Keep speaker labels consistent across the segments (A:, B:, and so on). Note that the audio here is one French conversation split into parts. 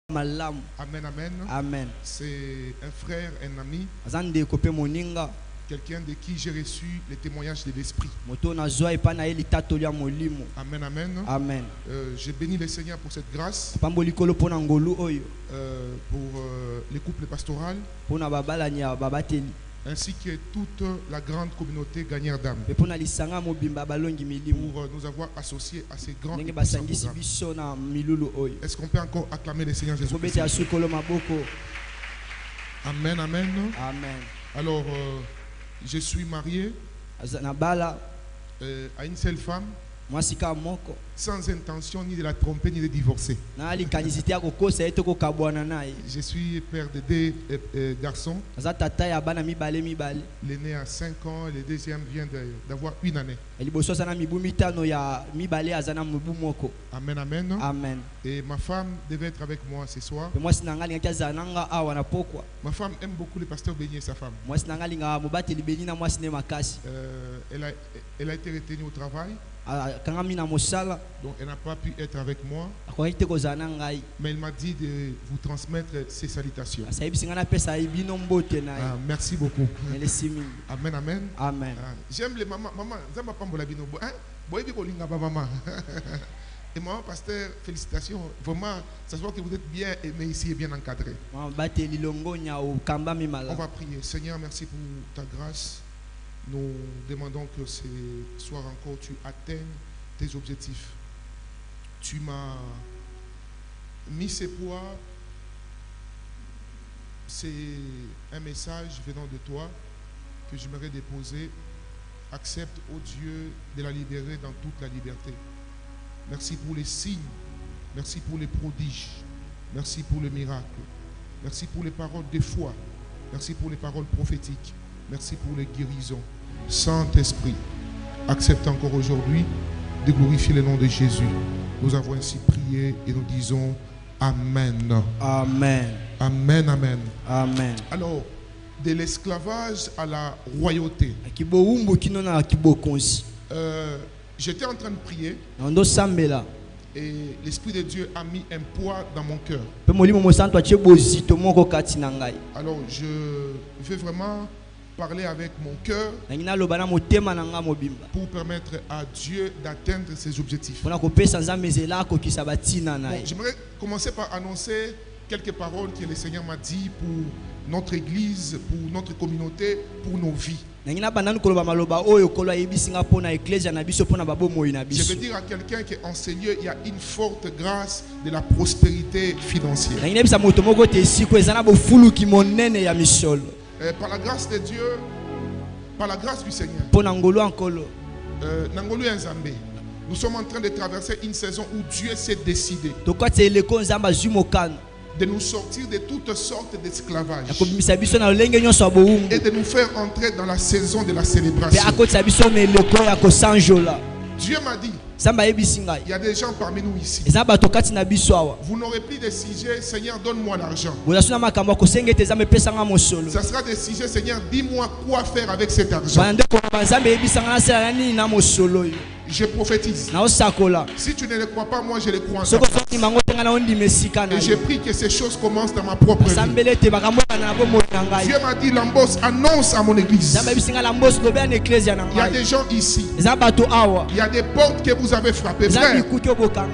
A: Amen, amen.
B: Amen.
A: C'est un frère, un ami, quelqu'un de qui j'ai reçu les témoignages de l'Esprit. Amen, amen.
B: Amen.
A: J'ai béni le Seigneur pour cette grâce, pour les couples pastoraux, ainsi que toute la grande communauté gagnante d'âme, pour nous avoir associés à ces grands programmes. Est-ce qu'on peut encore acclamer le Seigneur Jésus-Christ? Amen, amen.
B: Amen.
A: Alors, je suis marié à une seule femme, sans intention ni de la tromper ni de divorcer. Je suis père de deux garçons. L'aîné a 5 ans, le deuxième vient d'avoir 1 année. Amen, amen.
B: Amen.
A: Et ma femme devait être avec moi ce soir. Ma femme aime beaucoup le pasteur Béni et sa femme. Elle a été retenue au travail. Donc elle n'a pas pu être avec moi. Mais elle m'a dit de vous transmettre ses salutations. Merci beaucoup. Amen, amen.
B: Amen.
A: J'aime les mamans. Maman, et maman, pasteur, félicitations. Vraiment, ça se voit que vous êtes bien aimé ici et bien encadré. On va prier. Seigneur, merci pour ta grâce. Nous demandons que ce soir encore tu atteignes tes objectifs. Tu m'as mis ces poids. C'est un message venant de toi que j'aimerais déposer. Accepte, ô Dieu, de la libérer dans toute la liberté. Merci pour les signes. Merci pour les prodiges. Merci pour le miracle. Merci pour les paroles de foi. Merci pour les paroles prophétiques. Merci pour les guérisons. Saint-Esprit, accepte encore aujourd'hui de glorifier le nom de Jésus. Nous avons ainsi prié et nous disons Amen.
B: Amen.
A: Amen, amen.
B: Amen.
A: Alors, de l'esclavage à la royauté. J'étais en train de prier et l'Esprit de Dieu a mis un poids dans mon cœur. Alors, je veux vraiment parler avec mon cœur pour permettre à Dieu d'atteindre ses objectifs. Bon, j'aimerais commencer par annoncer quelques paroles que le Seigneur m'a dit pour notre église, pour notre communauté, pour nos vies. Je veux dire à quelqu'un qui est enseigné, il y a une forte grâce de la prospérité financière. Par la grâce de Dieu, par la grâce du Seigneur, nous sommes en train de traverser une saison où Dieu s'est décidé de nous sortir de toutes sortes d'esclavage et de nous faire entrer dans la saison de la célébration. Dieu m'a dit, il y a des gens parmi nous ici. Vous n'aurez plus de sujets, Seigneur, donne-moi l'argent. Ça sera des sujets, Seigneur, dis-moi quoi faire avec cet argent. Je prophétise. Si tu ne le crois pas, moi je le crois. Et j'ai pris que ces choses commencent dans ma propre vie. Dieu m'a dit, Lambos, annonce à mon église. Il y a des gens ici. Il y a des portes que vous avez frappées. Frère,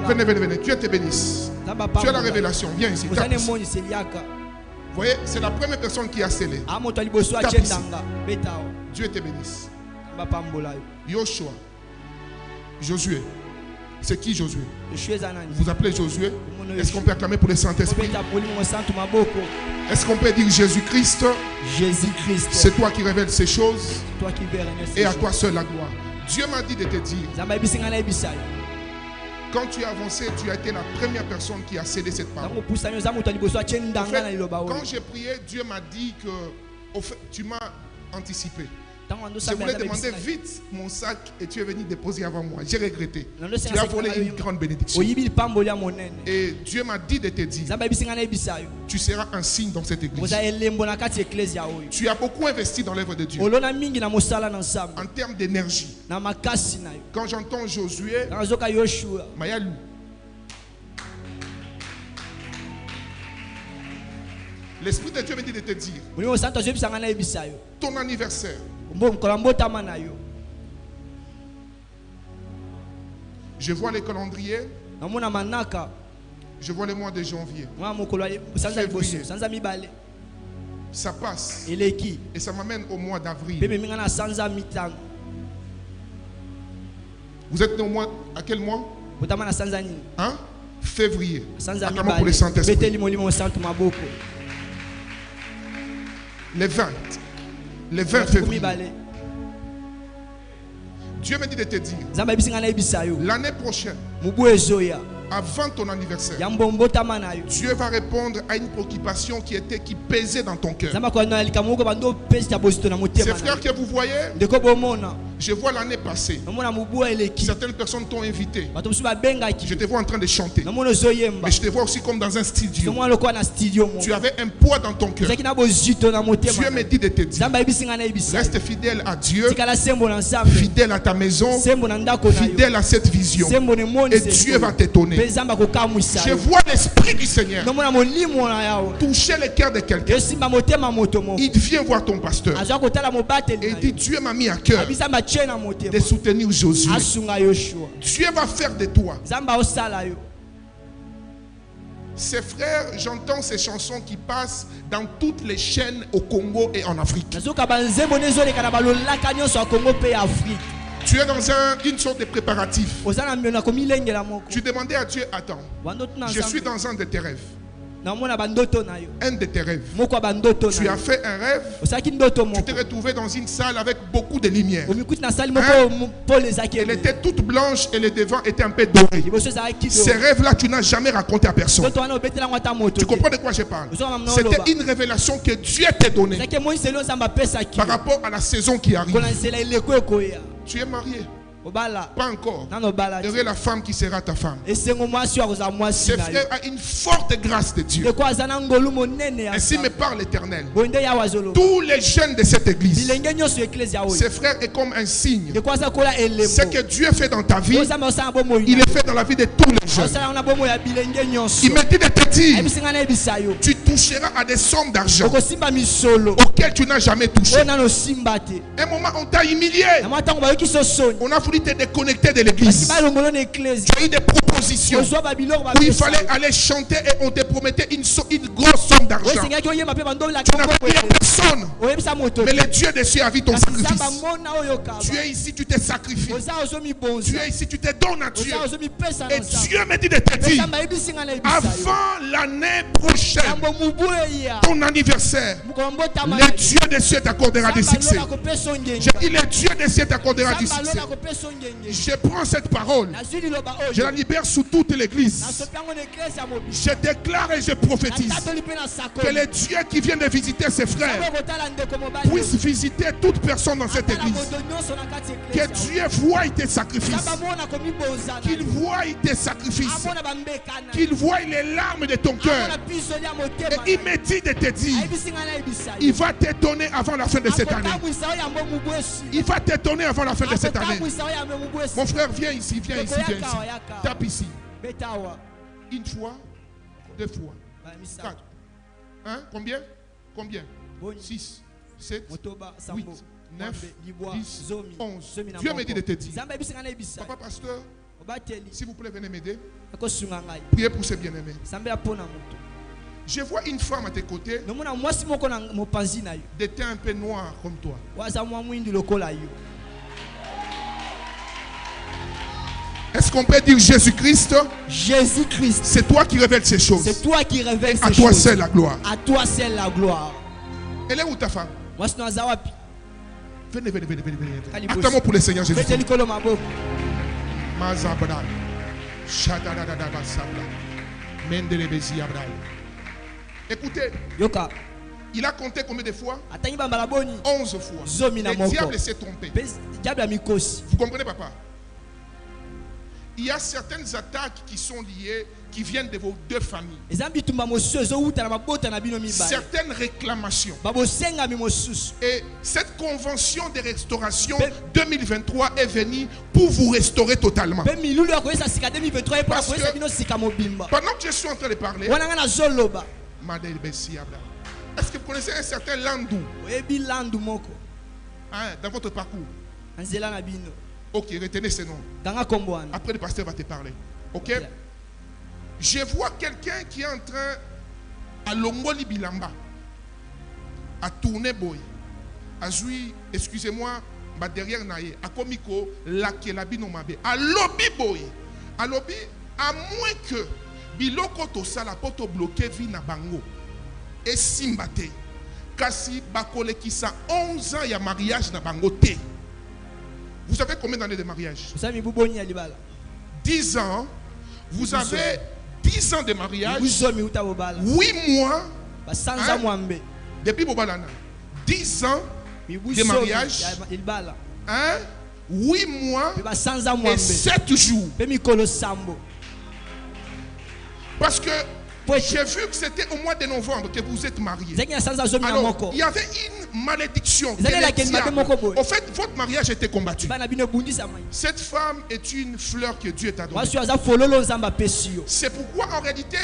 A: venez, venez, venez. Dieu te bénisse. Tu as la révélation. Viens ici. Vous voyez, c'est la première personne qui a scellé. Dieu te bénisse. Yoshua. Josué. C'est qui Josué? Vous appelez Josué? Est-ce qu'on peut acclamer pour le Saint-Esprit? Est-ce qu'on peut dire Jésus-Christ? C'est toi qui révèles ces choses. Et à toi seul la gloire. Dieu m'a dit de te dire, quand tu as avancé, tu as été la première personne qui a cédé cette parole. En fait, quand j'ai prié, Dieu m'a dit que tu m'as anticipé. Je voulais demander vite mon sac et tu es venu déposer avant moi. J'ai regretté. Tu as volé une grande bénédiction. Et Dieu m'a dit de te dire, tu seras un signe dans cette église. Tu as beaucoup investi dans l'œuvre de Dieu. En termes d'énergie. Quand j'entends Josué, Mayalou. L'Esprit de Dieu me dit de te dire ton anniversaire. Je vois les calendriers. Je vois le mois de janvier. Février. Ça passe. Et ça m'amène au mois d'avril. Vous êtes né au mois, à quel mois? Hein? Février. Attends pour le Saint-Esprit. Les 20 février. Dieu me dit de te dire l'année prochaine, avant ton anniversaire, Dieu va répondre à une préoccupation qui pesait dans ton cœur. Ces frères que vous voyez, je vois l'année passée, certaines personnes t'ont invité. Je te vois en train de chanter. Mais je te vois aussi comme dans un studio. Tu avais un poids dans ton cœur. Dieu me dit de te dire, reste fidèle à Dieu, fidèle à ta maison, fidèle à cette vision. Et Dieu va t'étonner. Je vois l'Esprit du Seigneur toucher le cœur de quelqu'un. Il vient voir ton pasteur et il dit, Dieu m'a mis à cœur de soutenir Josué. Dieu va faire de toi. Ces frères, j'entends ces chansons qui passent dans toutes les chaînes au Congo et en Afrique. Tu es dans une sorte de préparatif. Tu demandais à Dieu, attends, je suis dans un de tes rêves. Un de tes rêves. Tu as fait un rêve. Tu t'es retrouvé dans une salle avec beaucoup de lumière. Elle était toute blanche et le devant était un peu doré. Ces rêves-là, tu n'as jamais raconté à personne. Tu comprends de quoi je parle? C'était une révélation que Dieu t'a donnée par rapport à la saison qui arrive. Tu es marié? Pas encore. Heureux la femme qui sera ta femme. Ce frère a une forte grâce de Dieu. Ainsi me parle l'Éternel. Tous les jeunes de cette église, ce frère est comme un signe. Ce que Dieu fait dans ta vie, il est fait dans la vie de tous les jeunes. Il me dit de te dire, tu toucheras à des sommes d'argent auxquelles tu n'as jamais touché. Un moment on t'a humilié. On a voulu te déconnecter de l'église. Tu as eu des propositions où il fallait aller chanter et on te promettait une grosse somme d'argent. Tu n'as pris à personne. Mais le Dieu des cieux a vu ton sacrifice. Tu es ici, tu t'es sacrifié. Tu es ici, tu te donnes à Dieu. Et Dieu me dit de te dire, avant l'année prochaine, ton anniversaire, le Dieu des cieux t'accordera du succès. J'ai dit, le Dieu des cieux t'accordera du succès. Je prends cette parole, je la libère sous toute l'église. Je déclare et je prophétise que le Dieu qui vient de visiter ses frères puisse visiter toute personne dans cette église. Que Dieu voie tes sacrifices, qu'il voie tes sacrifices, qu'il voie les larmes de ton cœur. Et il me dit de te dire, il va t'étonner avant la fin de cette année. Il va t'étonner avant la fin de cette année. Mon frère, viens ici, viens ici, viens ici. Tape ici. Une fois, deux fois, 4. Hein? Combien? Combien? 6, 7, 8, 9, 10, 11. Dieu me dit de te dire, papa pasteur, s'il vous plaît, venez m'aider. Priez pour ces bien-aimés. Je vois une femme à tes côtés, de teint un peu noir comme toi. Est-ce qu'on peut dire Jésus-Christ?
B: Jésus-Christ.
A: C'est toi qui révèles ces choses.
B: C'est toi qui révèles ces choses.
A: À toi seul la gloire.
B: À toi seul la gloire.
A: Elle est où ta femme? Venez. Attends-moi pour le Seigneur Jésus. Écoutez. Il a compté combien de fois? 11 fois. Le diable s'est trompé. Vous comprenez, papa? Il y a certaines attaques qui sont liées, qui viennent de vos deux familles. Certaines réclamations. Et cette convention de restauration 2023 est venue pour vous restaurer totalement. Parce que pendant que je suis en train de parler, Est-ce que vous connaissez un certain Landou? Hein, dans votre parcours? Ok, retenez ce nom. Après, le pasteur va te parler. Ok? Je vois quelqu'un qui est en train à Longoli Bilamba à tourner boy. À jouer, excusez-moi, derrière Naye, à Komiko, la Kelabino Mabe. À lobby boy. À lobby, à moins que Biloko to sala poto bloqué vi na bango. Et simbate. Kasi bakole qui sa 11 ans il y a mariage na bango te. Vous savez combien d'années de mariage? 10 ans. Vous avez 10 ans de mariage. 8 mois. Hein? Depuis Bobalana. 10 ans de mariage. Hein? 8 mois et 7 jours. Parce que j'ai vu que c'était au mois de novembre que vous êtes mariés. Alors, il y avait une malédiction. Au fait, votre mariage était combattu. Cette femme est une fleur que Dieu t'a donnée. C'est pourquoi en réalité,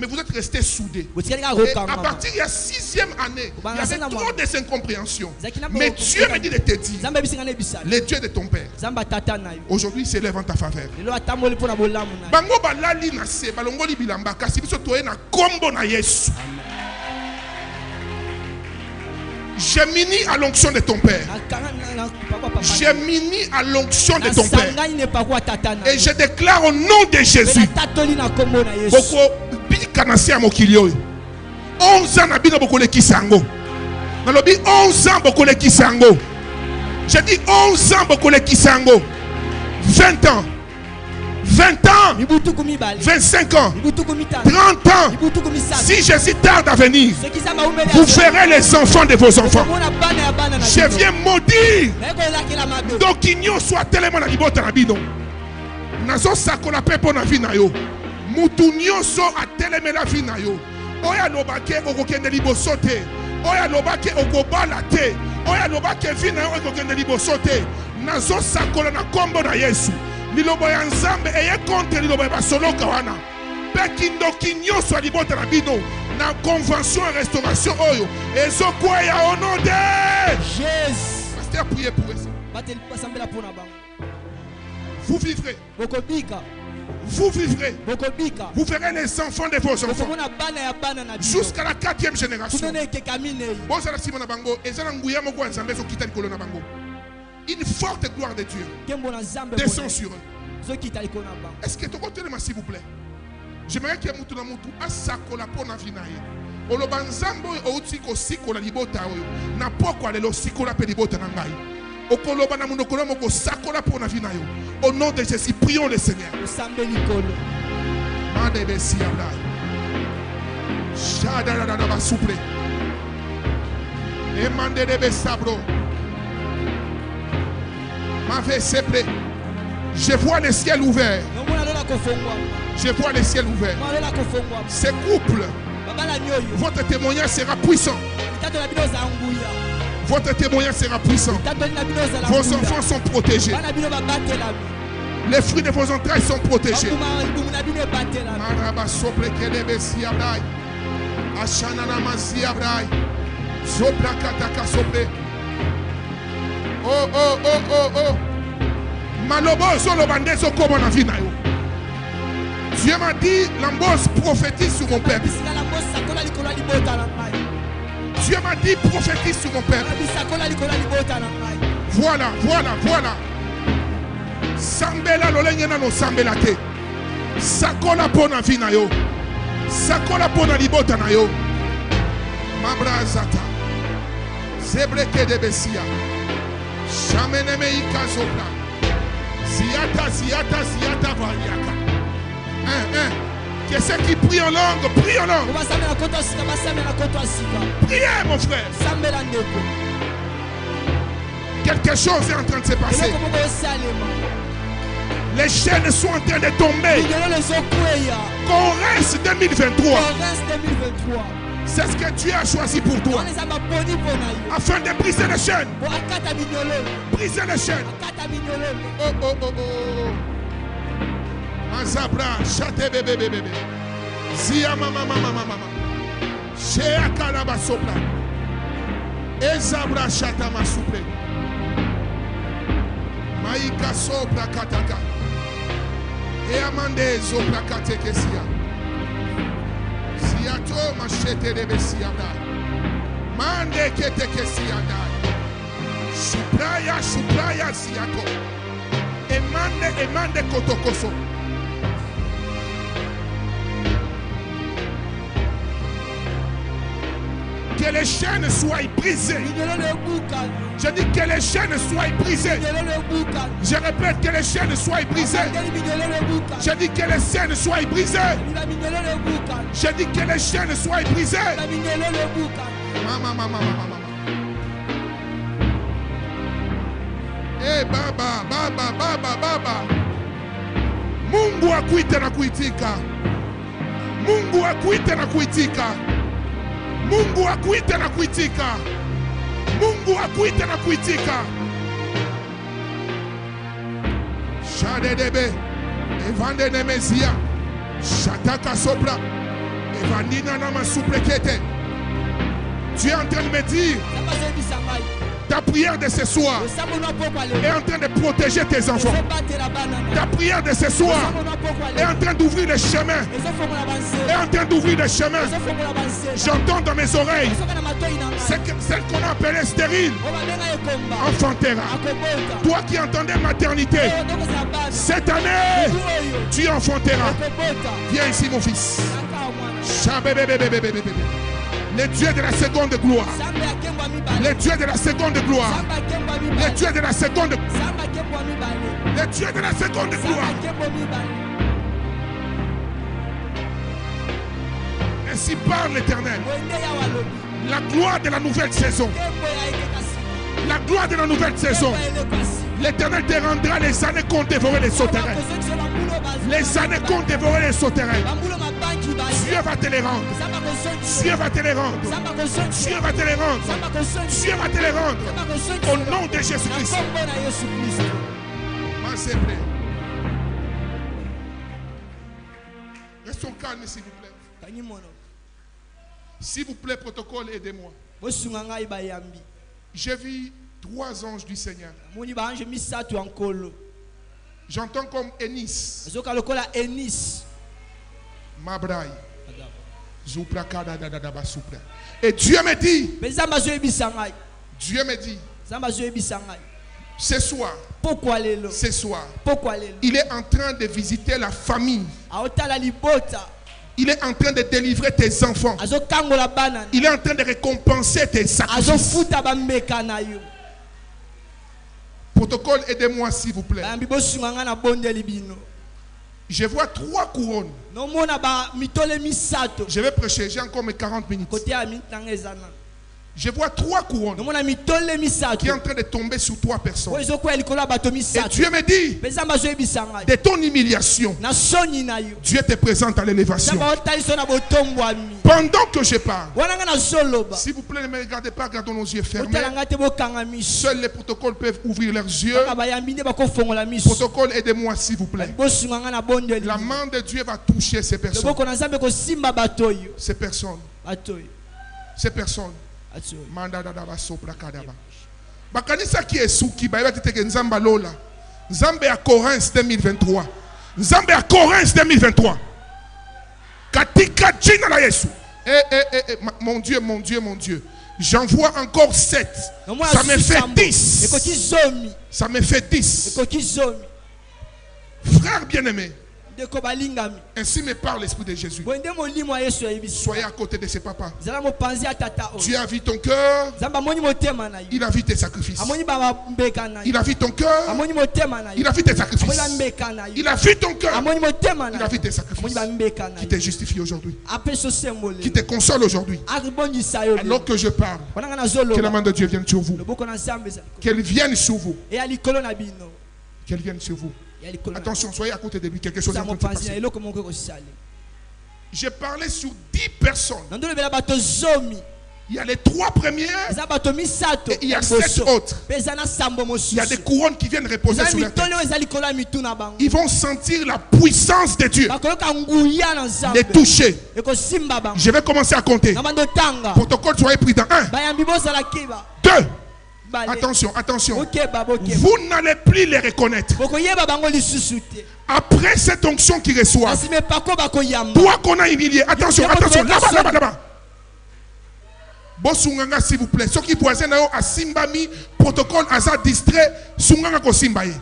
A: mais vous êtes restés soudés. Et à partir de la 6e année, il y avait trop de incompréhensions. Mais Dieu me dit de te dire, le Dieu de ton père, aujourd'hui s'élève en ta faveur. Bango balali na se balongoli bilamba kasi biso toye na kombo na Yesu. J'ai mini à l'onction de ton père. J'ai mini à l'onction de ton père. Et je déclare au nom de Jésus. Boko bikanasi a mokilio. 11 ans na bino boko le kisango. Nalobi 11 ans boko le kisango. J'ai dit 11 ans boko le kisango. 20 ans. 20 ans, 25 ans, 30 ans. Si Jésus tarde à venir, vous ferez les enfants de vos enfants. Je viens maudire. Donc il n'y soit tellement la libota na bino. Nazo sakola pepo na vie na yo. Mutu nyonso a teleme la vie na yo. Oya lobake okokende liboso te. Oya lobake okobala te. Oya lobake vie na yo okokende liboso te. Nazo sakola na kombo na Yesu. Lilobo ya nzambe eye contre lilobo ya basoloka wana. Pekindo kinyoso a libota na bino. Na convention et restauration oyo. Ezokweya au nom de Jésus. Pasteur, priez pour ça. Vous vivrez. Vous vivrez. Vous verrez les enfants de vos enfants. Jusqu'à la 4e génération. Une forte gloire de Dieu descend sur eux. Est-ce que tu continues, s'il vous plaît? J'aimerais que tu aies un sakola pour la vie. Olobanzambo outi ko sikola libota oyo. Na poko alelo sikola pe libota na ngai. Okoloba na munokolo moko sakola pour la vie na yo. Au nom de Jésus, prions le Seigneur. Mande besi abla. Shada da ba souple. Et mande de besabro. Je vois le ciel ouvert. Je vois le ciel ouvert. Ces couples, votre témoignage sera puissant. Votre témoignage sera puissant. Vos enfants sont protégés. Les fruits de vos entrailles sont protégés. Oh, oh, oh, oh, oh. Malobo solo bandeso comme na vie na yo. Dieu m'a dit, l'ambos prophétise sur mon peuple. Dieu m'a dit, prophétise sur mon peuple. Voilà, voilà, voilà. Sambela lolengena no sambela te. Sakola pona vie na yo. Sakola pona libota na yo. Mabrazata. Zebreke de Bessia. Shameneme ikazopla. Ziata variaka. Que ceux qui prient en langue, prie en langue. Priez, mon frère. Quelque chose est en train de se passer. Les chaînes sont en train de tomber. Qu'on reste 2023. C'est ce que Dieu a choisi pour toi. Afin de briser les chaînes. Briser les chaînes. Oh, oh, oh, oh. Mazabra, chate bébé bébé. Zia mama mama mama. Shea kalaba sopla. Ezabra chata masuple. Maika sopra kataka. E amande sopra katekesia. Siato machete de besiada. Mande ketekesia dai. Supraya supraya siato. Emande kotokoso. Que les chaînes soient brisées. Je dis que les chaînes soient brisées. Je répète que les chaînes soient brisées. Je dis que les chaînes soient brisées. Je dis que les chaînes soient brisées. Mama. Eh baba. Mungu akuite na kuitika. Mungu akuite na kuitika. Mungu akuite na kuitika. Mungu akuite na kuitika. Shadedebe evande nemesia shataka sopra evandina na masuplekete. Tu es en train de me dire ta prière de ce soir est en train de protéger tes enfants. Ta prière de ce soir est en train d'ouvrir des chemins. Est en train d'ouvrir des chemins. J'entends dans mes oreilles celle qu'on a appelée stérile enfantera. Toi qui entendais maternité, cette année, tu enfanteras. Viens ici mon fils. Les dieux de la seconde gloire. Les dieux de la seconde gloire. Les dieux de la seconde gloire. Les dieux de la seconde gloire. Ainsi parle l'Éternel. La gloire de la nouvelle saison. La gloire de la nouvelle saison. L'Éternel te rendra les années qu'ont dévoré les sauterelles. Les années qu'ont dévoré les sauterelles. Dieu va te les rendre. Dieu va te les rendre. Dieu va te les rendre. Dieu va te les rendre. Au nom de Jésus-Christ. Restons calmes s'il vous plaît. S'il vous plaît, protocole, aidez-moi. J'ai vu 3 anges du Seigneur. J'entends comme Enis. Mabraï. Et Dieu me dit, ce soir, il est en train de visiter la famille. Il est en train de délivrer tes enfants. Il est en train de récompenser tes sacrifices. Protocole, aidez-moi s'il vous plaît. Je vois 3 couronnes. Je vais prêcher, j'ai encore mes 40 minutes. Je vois 3 couronnes qui sont en train de tomber sur 3 personnes. Et Dieu me dit, de ton humiliation, Dieu te présente à l'élévation. Pendant que je parle, s'il vous plaît, ne me regardez pas, gardons nos yeux fermés. Seuls les protocoles peuvent ouvrir leurs yeux. Protocole, aidez-moi s'il vous plaît. La main de Dieu va toucher ces personnes. Ces personnes. Ces personnes. Bakanisa qui est souki ba tete nzamba lola nzambe à Corinthe 2023 nzambe à Corinthe 2023 katika jina la Yesu mon Dieu j'en vois encore 7 ça me fait 10 ça me fait 10 frère bien-aimé. Ainsi me parle l'Esprit de Jésus. Soyez à côté de ses papas. Dieu a vu ton cœur. Il a vu tes sacrifices. Il a vu ton cœur. Il a vu tes sacrifices. Il a vu ton cœur. Il a vu tes sacrifices. Qui te justifie aujourd'hui. Qui te console aujourd'hui. Alors que je parle. Que la main de Dieu vienne sur vous. Qu'elle vienne sur vous. Qu'elle vienne sur vous. Attention, soyez à côté de lui, quelque chose est en train de se passer. J'ai parlé sur 10 personnes Il y a les 3 premiers et il y a 7 autres. Il y a des couronnes qui viennent reposer sur la tête. Ils vont sentir la puissance de Dieu les toucher. Je vais commencer à compter. Protocole, soyez prudent. 1, 2. Attention, attention. Vous n'allez plus les reconnaître. Après cette onction qu'ils reçoivent, toi qu'on a humilié, attention, attention, là-bas, là-bas. Bosunganga s'il vous plaît. Ceux qui voisins à Simbami, protocole Aza distrait, Sunganga ko Simbaye.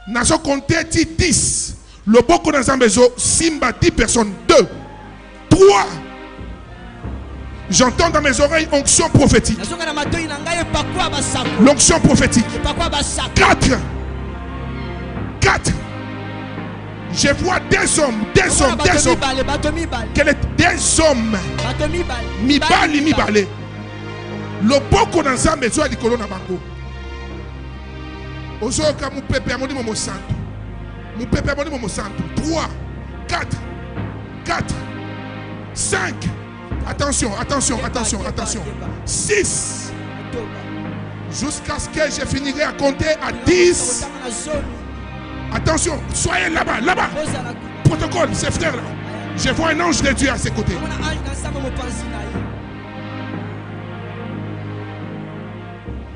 A: Nazo compté 10. Le boko dans Zambezo, Simba 10 personnes. 2, 3. J'entends dans mes oreilles onction prophétique. L'onction prophétique. 4. Je vois des hommes. Quel est des hommes? Mibale. Le boko dans sa maison à l'icône na bango. Ozoka mu pepe amoni momo santo. Mu pepe amoni momo santo. 3, 4, 5. Attention. 6. Jusqu'à ce que je finirai à compter à 10. Attention, soyez là-bas. Protocole, ces frères-là. Je vois un ange de Dieu à ses côtés.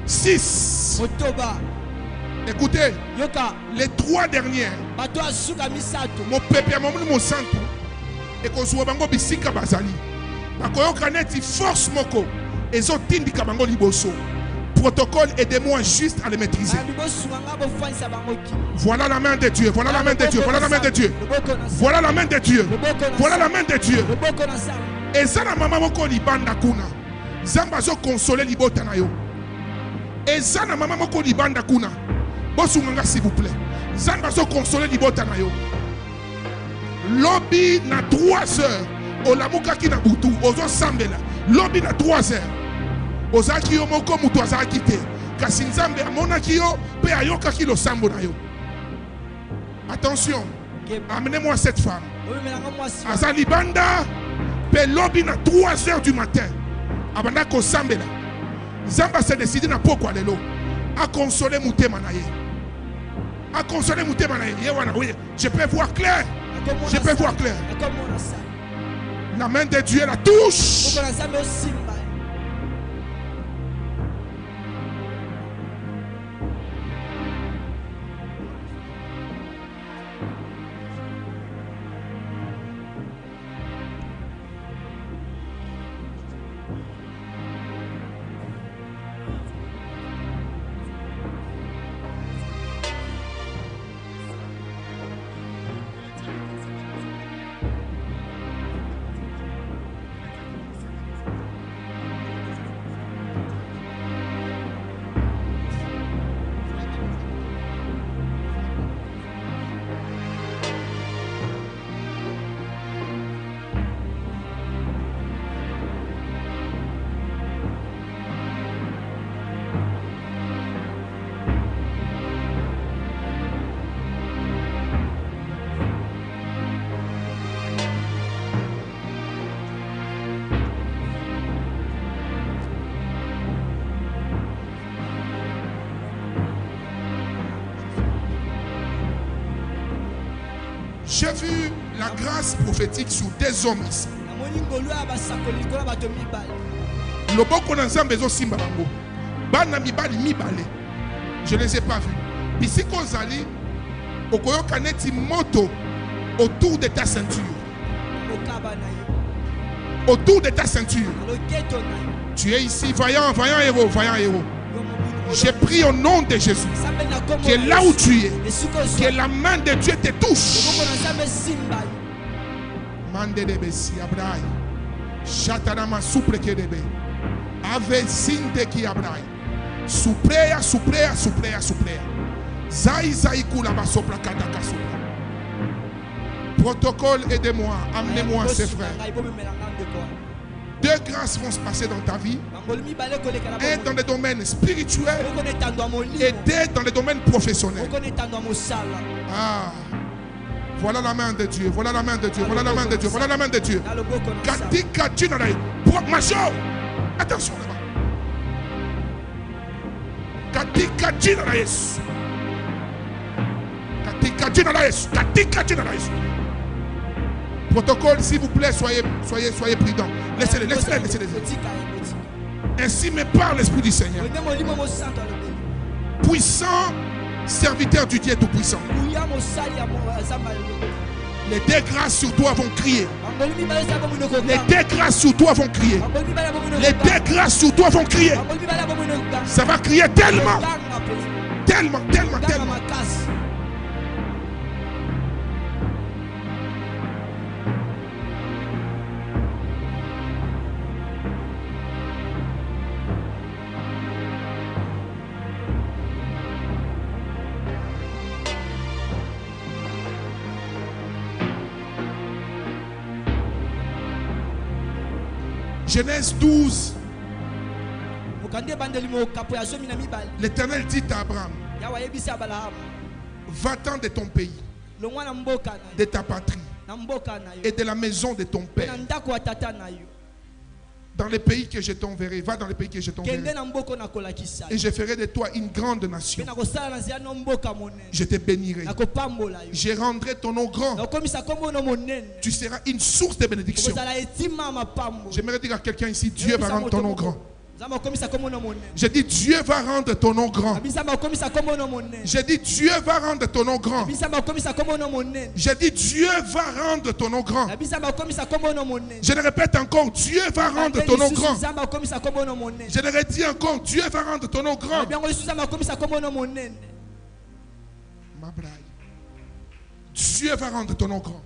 A: 6. Écoutez, les 3 derniers. Mon pépé, mon santo. Et qu'on soit bango bisika bazali. Bakoyo kaneti force moko. Et ont tindi kabango liboso. Protocole, aidez-moi juste à les maîtriser. Voilà la main de Dieu. Voilà la main de Dieu. Et ça la maman moko libanda kuna. Zamba zo consoler libota na yo. Et ça la maman moko libanda kuna. Bosunganga s'il vous plaît. Zamba zo consoler libota na yo. Lobby na 3 heures. Olamuka ki na butu. Ozo sambela. Lobby na 3 heures. Ozaki yo moko mutu azaki te. Kasi nzambe amonaki yo pe ayokaki lo sambo na yo. Attention. Amenez-moi cette femme. Azali banda pe lobby na 3 heures du matin. Abanda ko sambela. Zamba s'est décidé na poko lelo. A consoler mutema na ye. Je peux voir clair. La main de Dieu la touche. J'ai vu la grâce prophétique sur des hommes ici. Le boko na nzambe zo simba bango. Bana mibali mibale. Je ne les ai pas vus. Ici kozali okoyo kaneti moto autour de ta ceinture. Autour de ta ceinture. Tu es ici, vaillant héros. J'ai pris au nom de Jésus que là où tu es, que la main de Dieu te touche. Mande de Bessi Abraï. Chatanama suplekedebe. Ave sinte ki Abraï. Suprea. Zai kula basopla kataka sopla. Protocole, aidez-moi, amenez-moi ces frères. 2 grâces vont se passer dans ta vie. Un dans les domaines spirituels et 2 dans les domaines professionnels. Ah, voilà la main de Dieu. Katika Jinaraï. Macho. Attention là-bas. Katika jina la Yesu. Katika jina la Yesu. Katika jina la Yesu. Protocole, s'il vous plaît, soyez prudents. Laissez-les. Ainsi me parle l'Esprit du Seigneur. Puissant serviteur du Dieu Tout-Puissant. Les dégrâces sur toi vont crier. Les dégrâces sur toi vont crier. Les dégrâces sur toi vont crier. Ça va crier tellement. Tellement. Genèse 12. L'Éternel dit à Abraham, va-t'en de ton pays, de ta patrie et de la maison de ton père, dans le pays que je t'enverrai. Va dans le pays que je t'enverrai. Et je ferai de toi une grande nation. Je te bénirai. Je rendrai ton nom grand. Tu seras une source de bénédiction. J'aimerais dire à quelqu'un ici, Dieu va rendre ton nom grand. J'ai dit Dieu va rendre ton nom grand. J'ai dit Dieu va rendre ton nom grand. J'ai dit Dieu va rendre ton nom grand. Je le répète encore, Dieu va rendre ton nom grand. Je le redis encore, Dieu va rendre ton nom grand. Dieu va rendre ton nom grand.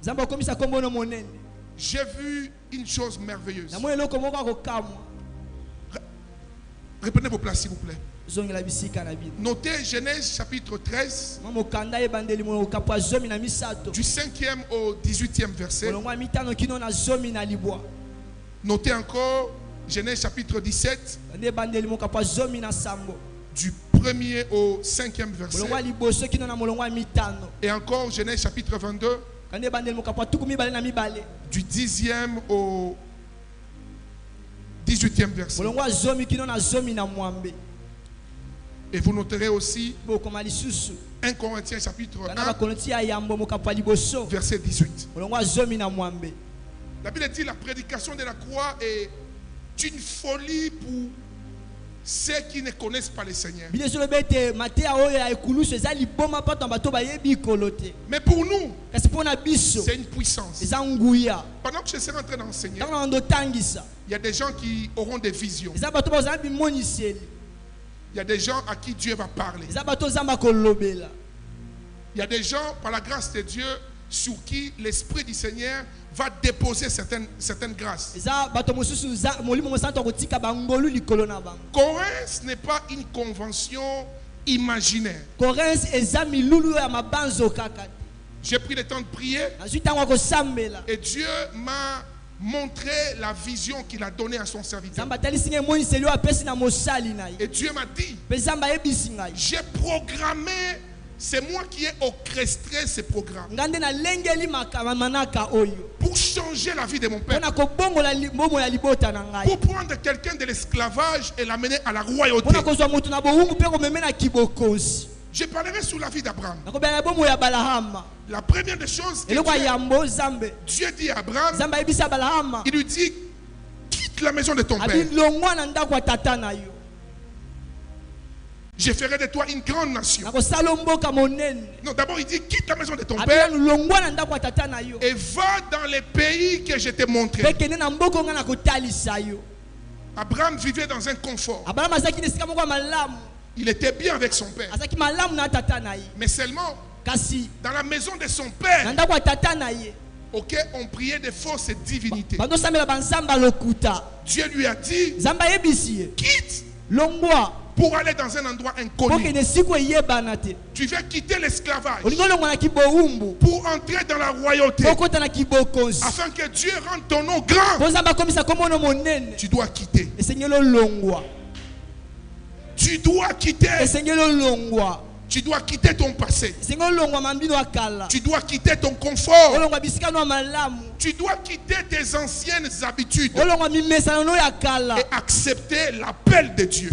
A: J'ai vu une chose merveilleuse. Reprenez vos places s'il vous plaît. Notez Genèse chapitre 13 du 5e au 18e verset. Notez encore Genèse chapitre 17 du 1er au 5e verset. Et encore Genèse chapitre 22 du 10e au 18e verset. Et vous noterez aussi 1 Corinthiens chapitre 1 verset 18. La Bible dit la prédication de la croix est une folie pour ceux qui ne connaissent pas le Seigneur. Mais pour nous, c'est une puissance. Pendant que je serai en train d'enseigner, il y a des gens qui auront des visions. Il y a des gens à qui Dieu va parler. Il y a des gens, par la grâce de Dieu, sur qui l'Esprit du Seigneur va déposer certaines grâces. Corinthe n'est pas une convention imaginaire. J'ai pris le temps de prier et Dieu m'a montré la vision qu'il a donnée à son serviteur. Et Dieu m'a dit, j'ai programmé, c'est moi qui ai orchestré ce programme pour changer la vie de mon père, pour prendre quelqu'un de l'esclavage et l'amener à la royauté. Je parlerai sur la vie d'Abraham. La première des choses que Dieu dit à Abraham, il lui dit, quitte la maison de ton père. Je ferai de toi une grande nation. Non, d'abord il dit, quitte la maison de ton père et va dans les pays que je t'ai montré. Abraham vivait dans un confort. Il était bien avec son père. Mais seulement dans la maison de son père, ok, on priait des fausses divinités. Dieu lui a dit, quitte pour aller dans un endroit inconnu. Tu vas quitter l'esclavage pour entrer dans la royauté, afin que Dieu rende ton nom grand. Tu dois quitter. Tu dois quitter. Tu dois quitter ton passé. Tu dois quitter ton confort. Tu dois quitter tes anciennes habitudes et accepter l'appel de Dieu.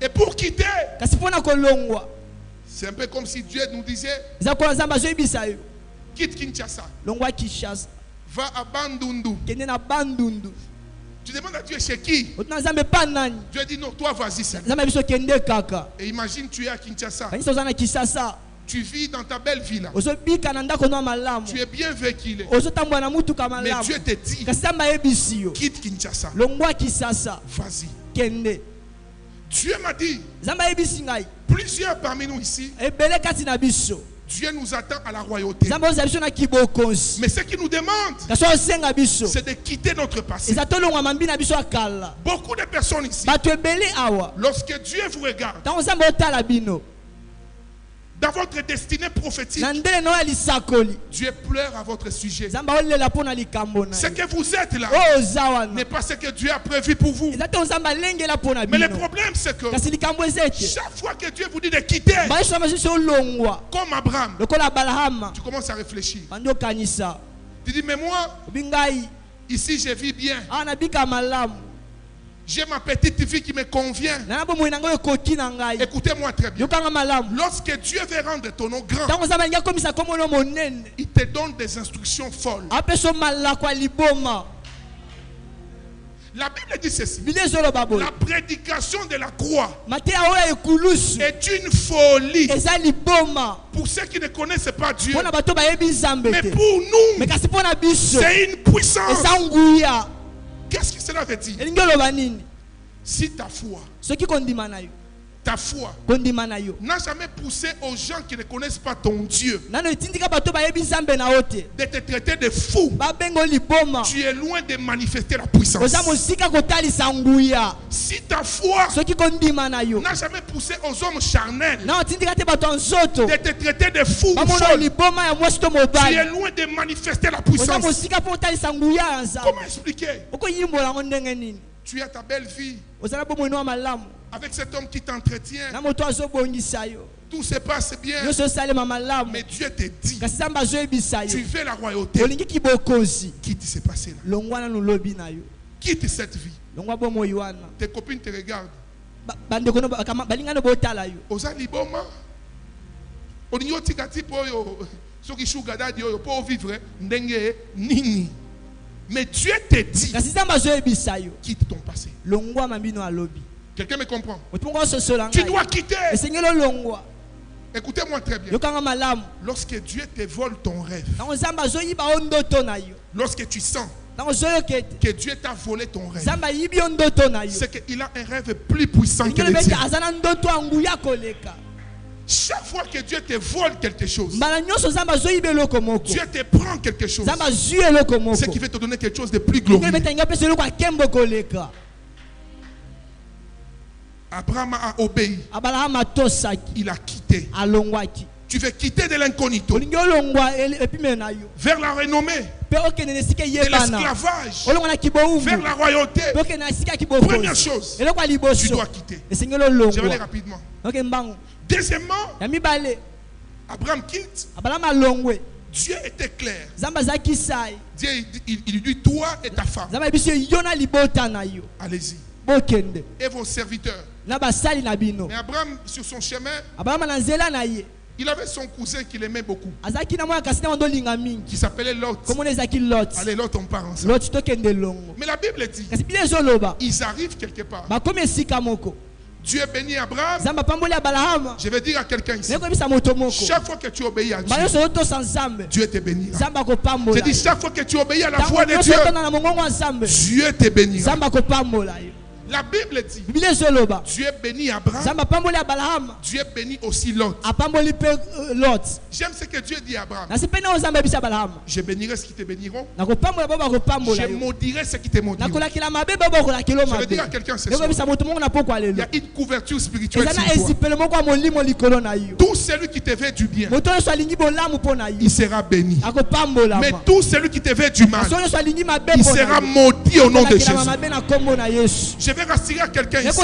A: Et pour quitter, c'est un peu comme si Dieu nous disait, quitte Kinshasa, va à Bandundu. Tu demandes à Dieu chez qui? Dieu dit non, toi vas-y seul. Et imagine tu es à Kinshasa. Tu vis dans ta belle ville. Tu es bien véhiculé. Mais Dieu te dit, quitte Kinshasa. Vas-y. Dieu m'a dit, plusieurs parmi nous ici, Dieu nous attend à la royauté. Mais ce qu'il nous demande, c'est de quitter notre passé. Beaucoup de personnes ici, lorsque Dieu vous regarde, dans votre destinée prophétique, Dieu pleure à votre sujet. Ce que vous êtes là n'est pas ce que Dieu a prévu pour vous. Mais le problème c'est que chaque fois que Dieu vous dit de quitter, comme Abraham, tu commences à réfléchir. Tu dis mais moi, ici je vis bien. J'ai ma petite fille qui me convient. Écoutez-moi très bien. Lorsque Dieu veut rendre ton nom grand, il te donne des instructions folles. La Bible dit ceci. La prédication de la croix est une folie pour ceux qui ne connaissent pas Dieu. Mais pour nous, c'est une puissance. Qu'est-ce que cela veut dire? Si ta foi n'a jamais poussé aux gens qui ne connaissent pas ton Dieu de te traiter de fou, tu es loin de manifester la puissance. Si ta foi n'a jamais poussé aux hommes charnels de te traiter de fou, tu es loin de manifester la puissance. Comment expliquer? Tu as ta belle vie avec cet homme qui t'entretient. Tout se passe bien. Mais Dieu te dit, tu veux la royauté. Quitte ce passé là. Quitte cette vie. Tes copines te regardent. Oza liboma. Olinyo tikati po yo soki sugar daddy yo po vivre ndenge nini. Mais Dieu te dit, quitte ton passé. Quelqu'un me comprend? Tu dois quitter. Écoutez-moi très bien. Lorsque Dieu te vole ton rêve, lorsque tu sens que Dieu t'a volé ton rêve, c'est qu'il a un rêve plus puissant que le tien. Chaque fois que Dieu te vole quelque chose, Dieu te prend quelque chose, c'est qui veut te donner quelque chose de plus glorieux. Abraham a obéi. Il a quitté. Tu veux quitter de l'incognito vers la renommée de l'esclavage vers la royauté. Première chose, tu dois quitter. Je vais aller rapidement. Deuxièmement, Abraham quitte. Dieu était clair. Dieu il dit toi et ta femme. Allez-y. Et vos serviteurs. Mais Abraham sur son chemin, il avait son cousin qu'il aimait beaucoup, qui s'appelait Lot. Allez, Lot, on part ensemble. Mais la Bible dit, ils arrivent quelque part. Dieu bénit Abraham. Je vais dire à quelqu'un ici, chaque fois que tu obéis à Dieu, Dieu te bénira. Je dis chaque fois que tu obéis à la voix de Dieu, Dieu te bénira. La Bible dit, Dieu bénit Abraham, Dieu bénit aussi Lot. J'aime ce que Dieu dit à Abraham. Je bénirai ceux qui te béniront. Je maudirai ceux qui te maudiront. Je veux dire à quelqu'un ce soir, il y a une couverture spirituelle sur toi. Tout celui qui te veut du bien, il sera béni. Mais tout celui qui te veut du mal, il sera maudit au nom de Jésus. Je vais rassurer quelqu'un ici.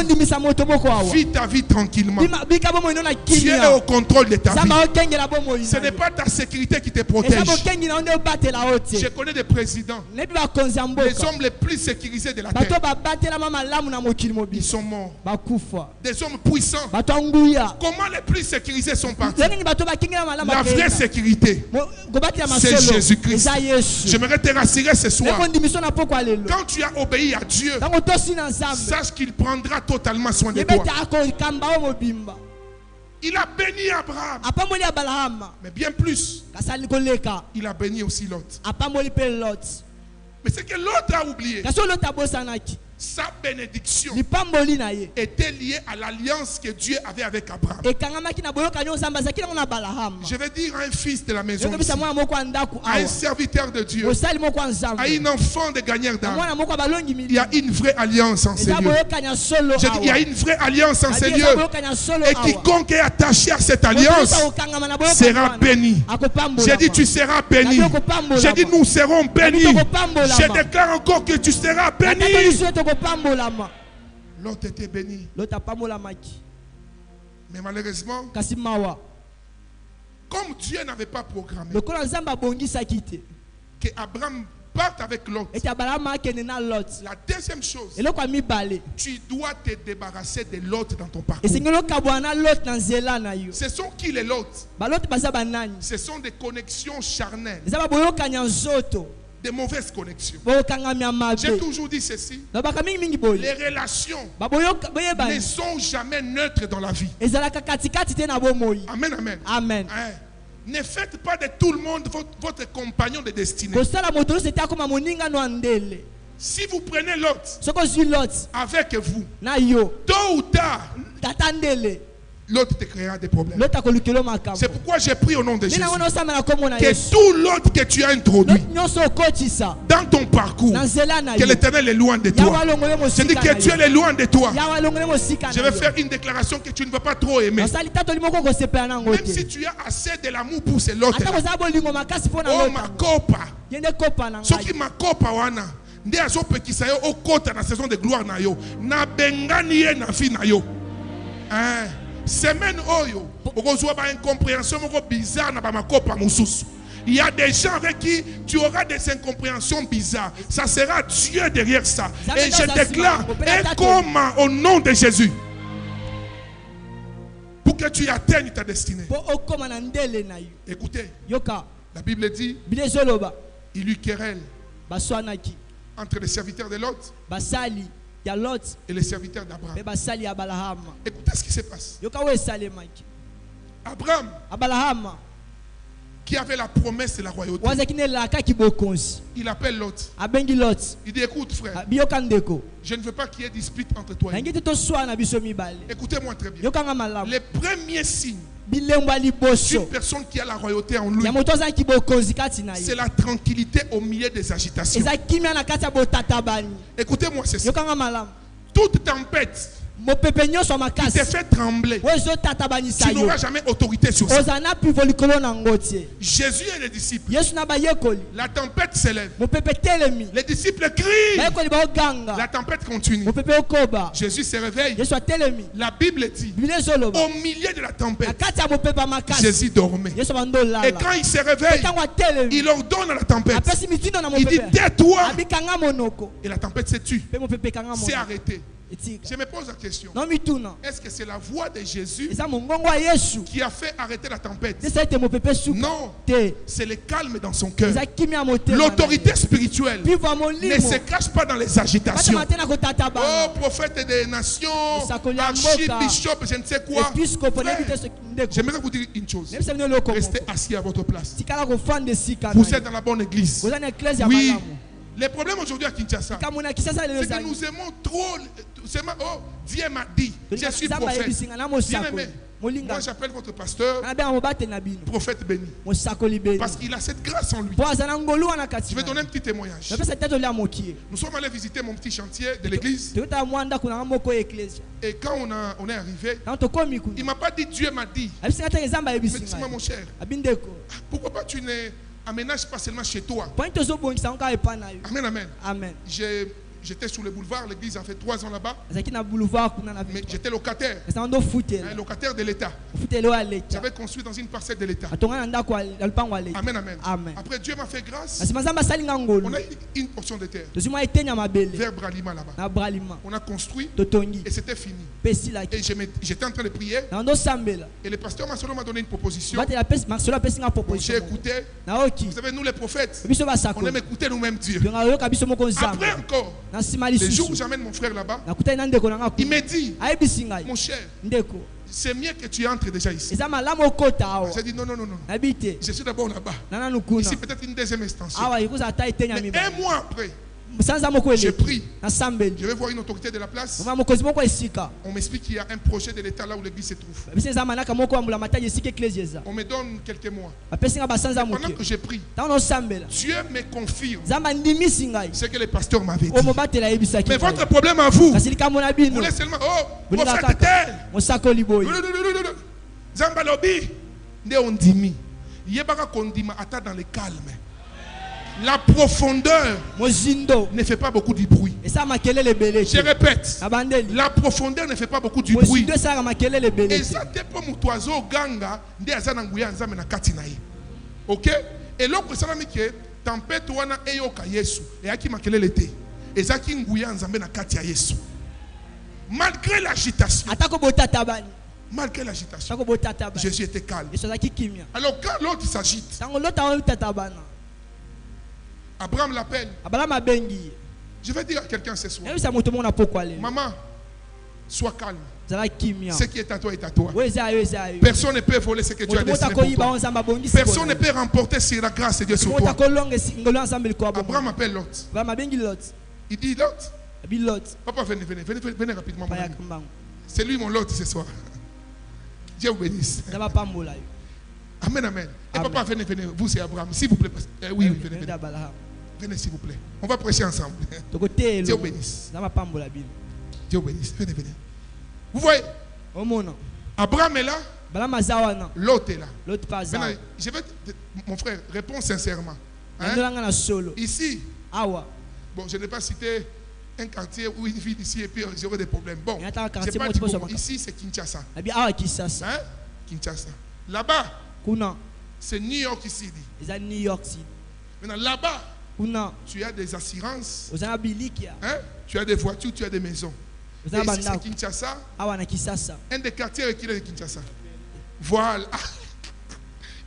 A: Vis ta vie tranquillement. Tu es au contrôle de ta vie. Ce n'est pas ta sécurité qui te protège. Je connais des présidents. Les hommes les plus sécurisés de la terre. Ils sont morts. Des hommes puissants. Comment les plus sécurisés sont partis? La vraie sécurité, c'est Jésus-Christ. J'aimerais te rassurer ce soir. Quand tu as obéi à Dieu, sache qu'il prendra totalement soin de toi. Il a béni Abraham. Mais bien plus, il a béni aussi Lot. Mais c'est que l'autre a oublié. Sa bénédiction était liée à l'alliance que Dieu avait avec Abraham. Je vais dire à un fils de la maison, à un serviteur de Dieu, à un enfant de gagneur d'âme, il y a une vraie alliance en ces lieux. Il y a une vraie alliance en ces lieux. Et quiconque est attaché à cette alliance sera béni. J'ai dit tu seras béni. J'ai dit nous serons bénis. Je déclare encore que tu seras béni. L'autre était béni. Mais malheureusement, comme Dieu n'avait pas programmé que Abraham parte avec Lot, la deuxième chose, tu dois te débarrasser de Lot dans ton parcours. Ce sont qui les Lot? Ce sont des connexions charnelles, des mauvaises connexions. J'ai toujours dit ceci: les relations ne sont jamais neutres dans la vie. Amen, amen.
B: Amen.
A: Ne faites pas de tout le monde votre compagnon de destinée. Si vous prenez Lot avec vous, tôt ou tard, l'autre te créera des problèmes. C'est pourquoi j'ai pris au nom de Jésus que tout l'autre que tu as introduit dans ton parcours, que l'Éternel est loin de toi. Je dis que Dieu est loin de toi. Je vais faire une déclaration que tu ne vas pas trop aimer. Même si tu as assez de l'amour pour ces l'autre, oh ma copa, ce qui ma copa wana nde azopekisa yo okota na saison de gloire na yo na bengani ye na vie na yo. Semaine oyo, incompréhension bizarre na ba makopa mususu. Il y a des gens avec qui tu auras des incompréhensions bizarres. Ça sera Dieu derrière ça. Et je déclare un coma au nom de Jésus. Pour que tu atteignes ta destinée. Écoutez, la Bible dit, il eut querelle entre les serviteurs de Lot et les serviteurs d'Abraham. Écoutez ce qui se passe. Abraham, qui avait la promesse de la royauté, il appelle Lot. Il dit: écoute frère, je ne veux pas qu'il y ait dispute entre toi et moi. Écoutez-moi très bien. Les premiers signes d'une personne qui a la royauté en lui, c'est la tranquillité au milieu des agitations. Écoutez-moi ceci. Toute tempête qui te fait trembler, tu n'auras jamais autorité sur ça. Jésus et les disciples, la tempête s'élève, les disciples crient, la tempête continue. Jésus se réveille. La Bible dit, au milieu de la tempête, Jésus dormait. Et quand il se réveille, il ordonne à la tempête, il dit: tais-toi. Et la tempête se tue, s'est arrêtée. Je me pose la question: est-ce que c'est la voix de Jésus qui a fait arrêter la tempête? Non, c'est le calme dans son cœur. L'autorité spirituelle ne se cache pas dans les agitations. Oh, prophète des nations, archibishop, je ne sais quoi. J'aimerais vous dire une chose: restez assis à votre place. Vous êtes dans la bonne église. Oui. Les problèmes aujourd'hui à Kinshasa, c'est que nous aimons trop. Oh, Dieu m'a dit, je suis prophète. Bien aimé, moi j'appelle votre pasteur prophète béni, parce qu'il a cette grâce en lui. Je vais donner un petit témoignage. Nous sommes allés visiter mon petit chantier de l'église. Et quand on est arrivé, il ne m'a pas dit Dieu m'a dit. Mais dis-moi mon cher, pourquoi pas tu n'aménages pas seulement chez toi? Amen, amen.
B: Amen.
A: J'étais sur le boulevard, l'église a fait 3 ans là-bas. Mais j'étais locataire. Locataire de l'État. J'avais construit dans une parcelle de l'État. Amen, amen. Après, Dieu m'a fait grâce. On a une portion de terre. Vers Bralima là-bas. On a construit et c'était fini. Et j'étais en train de prier. Et le pasteur Masolo m'a donné une proposition. J'ai écouté. Vous savez, nous les prophètes, on aime écouter nous-mêmes Dieu. Après encore, le jour où j'amène mon frère là-bas, il me dit, mon cher, c'est mieux que tu entres déjà ici. J'ai dit non. Je suis d'abord là-bas. Ici peut-être une deuxième extension. Mais un mois après, j'ai pris. Je vais voir une autorité de la place. On m'explique qu'il y a un projet de l'État là où l'église se trouve. On me donne quelques mois. Pendant que j'ai pris, Dieu me confirme ce que le pasteur m'avait dit. Mais votre problème à vous, vous voulez seulement, prophète tel. Zambalobi, on dit, yebaka kondima ata dans le calme. La profondeur ne fait pas beaucoup de bruit. Je répète, la profondeur ne fait pas beaucoup de bruit. Et ça dépend de oiseau ganga de azananguya nzame na kati na ye. OK? Et l'autre salami que tempête wana eyoka Yesu et aki makelele te. Ezaki nguya nzambe na kati ya Yesu. Malgré l'agitation. Malgré l'agitation, Jésus était calme. Alors quand l'autre s'agite, Abraham l'appelle. Je vais dire à quelqu'un ce soir, maman, sois calme. Ce qui est à toi est à toi. Personne ne peut voler ce que Dieu a destiné pour toi. Personne ne peut remporter sur la grâce de Dieu sur toi. Abraham appelle Lot. Il dit Lot. Papa, venez rapidement. C'est lui mon Lot ce soir. Dieu vous bénisse. Amen, amen. Et papa, venez. Vous, c'est Abraham. S'il vous plaît. Oui, venez. Venez, s'il vous plaît. On va prêcher ensemble. Dieu vous bénisse. Dieu vous bénisse. Venez. Vous voyez? Abraham est là. L'autre est là. Maintenant, mon frère, réponds sincèrement. Hein? Ici, bon, je n'ai pas cité un quartier où il vit ici et puis j'aurai des problèmes. Bon, c'est pas du bon. Ici, c'est Kinshasa. Hein? Kinshasa. Là-bas, c'est New York City. Maintenant, là-bas, tu as des assurances. Hein? Tu as des voitures, tu as des maisons. Et ici, c'est Kinshasa. Un des quartiers avec qui est Kinshasa. Voilà.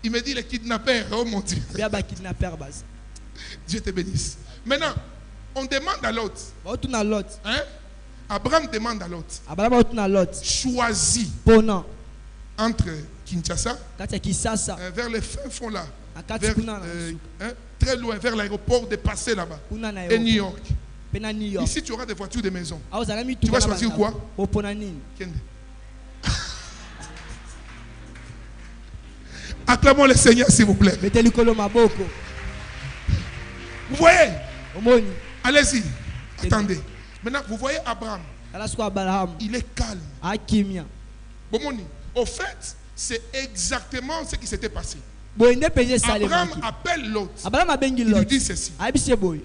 A: Il me dit les kidnappeurs. Oh mon Dieu. Dieu te bénisse. Maintenant, on demande à l'autre. Hein? Abraham demande à l'autre. Choisis entre Kinshasa vers le fin fond là. Très loin, vers l'aéroport de passer là-bas. Et New York. Ici, tu auras des voitures de maison. Tu vas choisir quoi? Acclamons le Seigneur, s'il vous plaît. Vous voyez? Allez-y. Attendez. Maintenant, vous voyez Abraham. Il est calme. Au fait, c'est exactement ce qui s'était passé. Abraham appelle l'autre. Il lui dit ceci.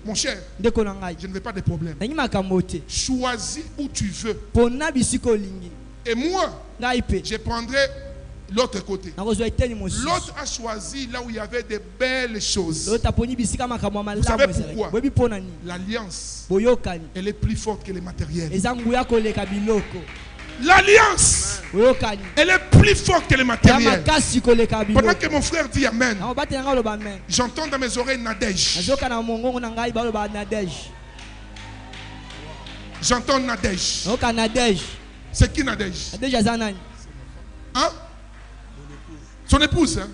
A: Mon cher, je ne veux pas de problème. Choisis où tu veux. Et moi, je prendrai l'autre côté. L'autre a choisi là où il y avait de belles choses. Vous savez pourquoi? L'alliance, elle est plus forte que le matériel. L'alliance, elle est plus forte que le matériel. Pendant que mon frère dit Amen, j'entends dans mes oreilles Nadège. J'entends Nadège. C'est qui Nadège? Hein? Son épouse, hein?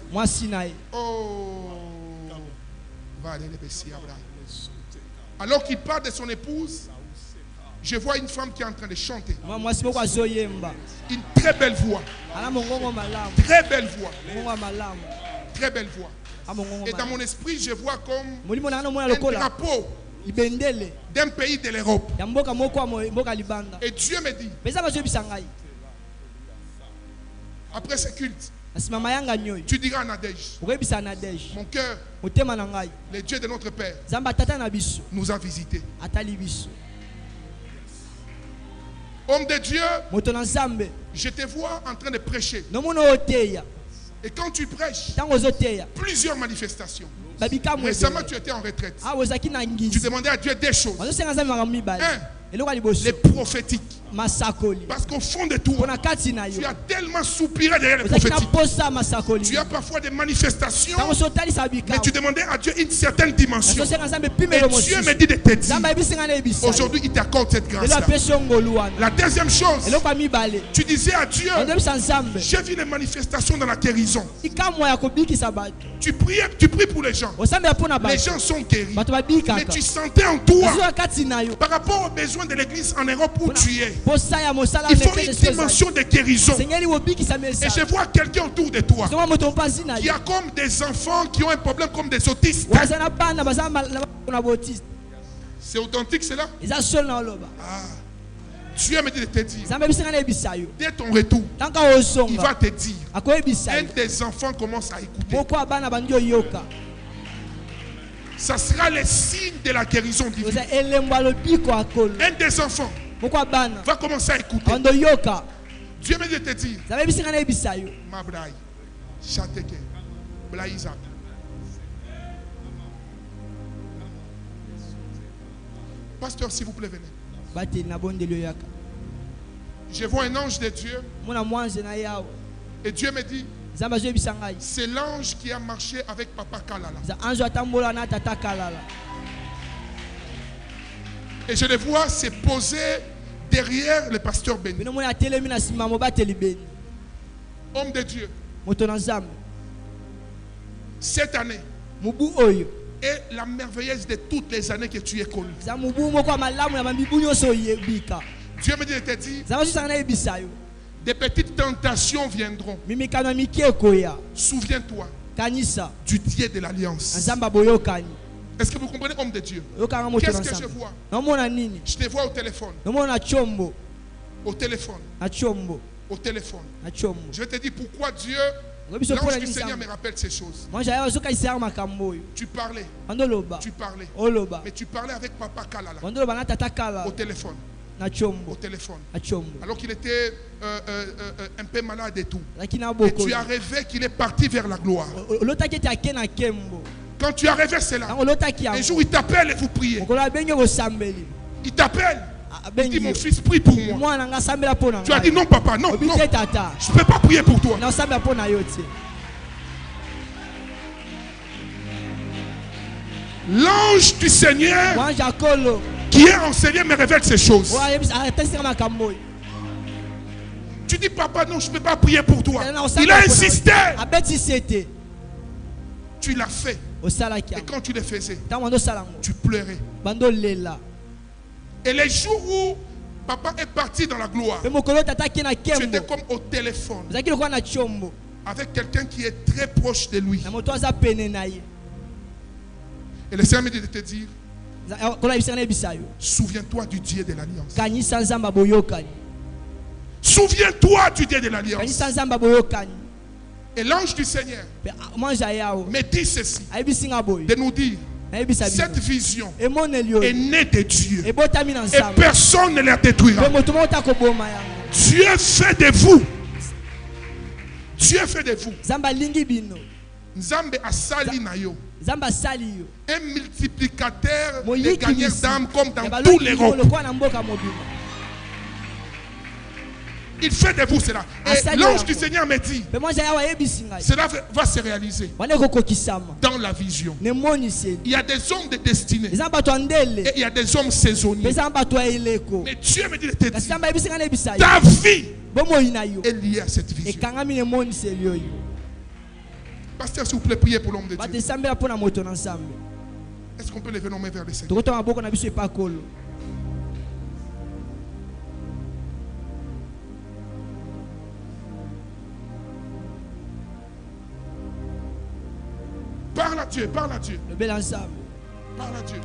A: Oh. Alors qu'il parle de son épouse, je vois une femme qui est en train de chanter. Une très belle voix. Très belle voix. Très belle voix. Et dans mon esprit, je vois comme un drapeau d'un pays de l'Europe. Et Dieu me dit, après ce culte, tu diras à Nadège, mon cœur, le Dieu de notre Père, nous a visités. Homme de Dieu, je te vois en train de prêcher. Et quand tu prêches, plusieurs manifestations. Récemment, tu étais en retraite. Tu demandais à Dieu des choses. Les prophétiques. Parce qu'au fond de toi, tu as tellement soupiré derrière les prophétiques. Tu as parfois des manifestations, mais tu demandais à Dieu une certaine dimension. Et Dieu me dit de te dire, aujourd'hui il t'accorde cette grâce-là. La deuxième chose, tu disais à Dieu, j'ai vu les manifestations dans la guérison. Tu pries pour les gens. Les gens sont guéris. Mais tu sentais en toi, par rapport aux besoins de l'église en Europe où tu es, il faut une dimension de guérison. Et je vois quelqu'un autour de toi qui a comme des enfants qui ont un problème comme des autistes. C'est authentique cela? Dieu me dit de te dire, dès ton retour, il va te dire, un des enfants commence à écouter. Ça sera le signe de la guérison divine. Un des enfants va commencer à écouter. Dieu me dit de te dire, Mabraï, Chateke, Blaïza. Pasteur, s'il vous plaît, venez. Je vois un ange de Dieu. Et Dieu me dit, c'est l'ange qui a marché avec Papa Kalala. Et je le vois se poser derrière le pasteur Béni. Homme de Dieu. Cette année est la merveilleuse de toutes les années que tu es connu. Dieu me dit de te dire, des petites tentations viendront. Souviens-toi du Dieu de l'Alliance. Est-ce que vous comprenez, homme de Dieu? Qu'est-ce que je vois? Je te vois au téléphone. Au téléphone. Au téléphone. Je vais te dire pourquoi Dieu, l'ange du Seigneur me rappelle ces choses. Tu parlais. Tu parlais. Mais tu parlais avec Papa Kalala. Au téléphone. Au téléphone. Alors qu'il était un peu malade et tout. Et tu as rêvé qu'il est parti vers la gloire. Quand tu as rêvé cela, un jour il t'appelle et vous priez. Il t'appelle. Il dit, mon fils, prie pour moi. Tu as dit non, papa, non, non. Je ne peux pas prier pour toi. L'ange du Seigneur qui est enseigné me révèle ces choses. Tu dis, papa, non, je ne peux pas prier pour toi. Il a insisté. Tu l'as fait. Et quand tu le faisais, tu pleurais. Et les jours où papa est parti dans la gloire, tu étais comme au téléphone avec quelqu'un qui est très proche de lui. Et le Seigneur me dit de te dire, souviens-toi du Dieu de l'Alliance. Souviens-toi du Dieu de l'Alliance. Et l'ange du Seigneur me dit ceci, de nous dire, cette vision est née de Dieu et personne ne la détruira. Dieu fait de vous. Dieu fait de vous. Nzambe asali na yo. Un multiplicateur de gagnants d'âmes comme dans tous les rocs. Il fait de vous cela. Et l'ange du Seigneur me dit, cela va se réaliser dans la vision. Il y a des hommes de destinée et il y a des hommes saisonniers. Mais Dieu me dit de te dire, ta vie est liée à cette vision. Pasteur, s'il vous plaît, priez pour l'homme de Dieu. Est-ce qu'on peut lever nos mains vers le Seigneur? Parle à Dieu, parle à Dieu. Parle à Dieu.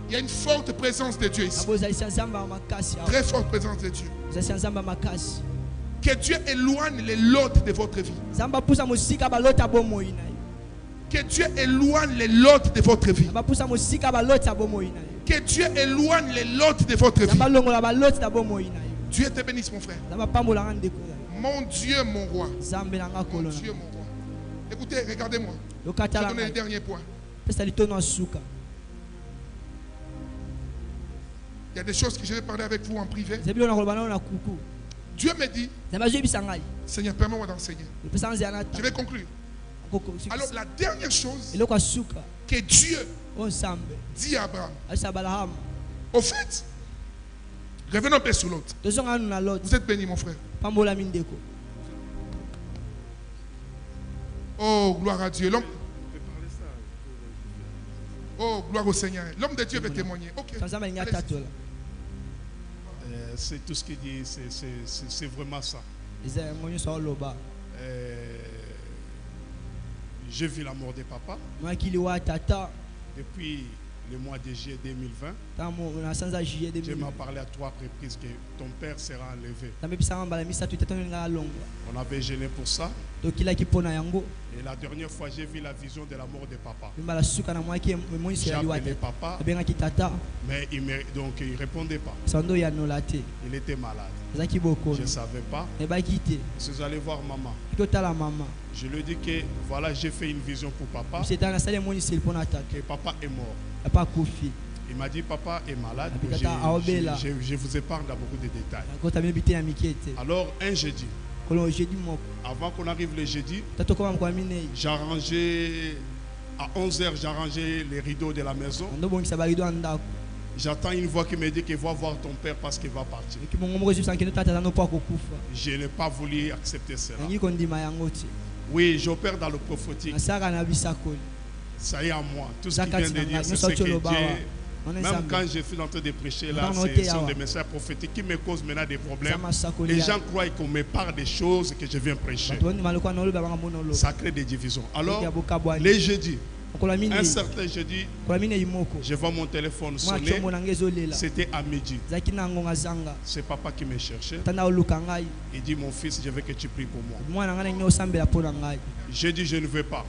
A: Il y a une forte présence de Dieu ici. Très forte présence de Dieu. Que Dieu éloigne les lots de votre vie. Que Dieu éloigne les lots de votre vie. Que Dieu éloigne les lots de votre vie. Dieu te bénisse, mon frère. Mon Dieu, mon roi. Mon Dieu, mon roi. Écoutez, regardez-moi. Je vais donner le dernier point. Il y a des choses que je vais parler avec vous en privé. Dieu me dit, Seigneur, permets-moi d'enseigner. Je vais conclure. Alors la dernière chose que Dieu dit à Abraham, au fait, revenons un peu sur l'autre. Vous êtes béni, mon frère. Oh, gloire à Dieu. Oh, gloire au Seigneur. L'homme de Dieu veut témoigner. Ok.
C: C'est tout ce qu'il dit, c'est vraiment ça. J'ai vu la mort de papa depuis le mois de juillet 2020. Dieu m'a parlé à 3 reprises que ton père sera enlevé. On avait gêné pour ça. Et la dernière fois, j'ai vu la vision de la mort de papa. J'ai appelé papa, mais il ne répondait pas. Il était malade. Je ne savais pas. Je suis allé voir maman. Je lui ai dit que voilà, j'ai fait une vision pour papa. Que papa est mort. Il m'a dit papa est malade. Je vous épargne dans beaucoup de détails. Alors un jeudi, avant qu'on arrive le jeudi, j'ai arrangé à 11h, j'ai arrangé les rideaux de la maison. J'attends une voix qui me dit qu'il va voir ton père parce qu'il va partir. Je n'ai pas voulu accepter cela. Oui, j'opère dans le prophétique. Ça y est à moi. Tout ce qu'il vient de dire, c'est ce que Dieu... Même quand je suis en train de prêcher là, ce sont des messages prophétiques qui me causent maintenant des problèmes. Les gens croient qu'on me parle des choses que je viens prêcher. Ça crée des divisions. Alors, les jeudis, un certain jeudi, je vois mon téléphone sonner. C'était à midi. C'est papa qui me cherchait. Il dit, mon fils, je veux que tu pries pour moi. J'ai dit, je ne veux pas.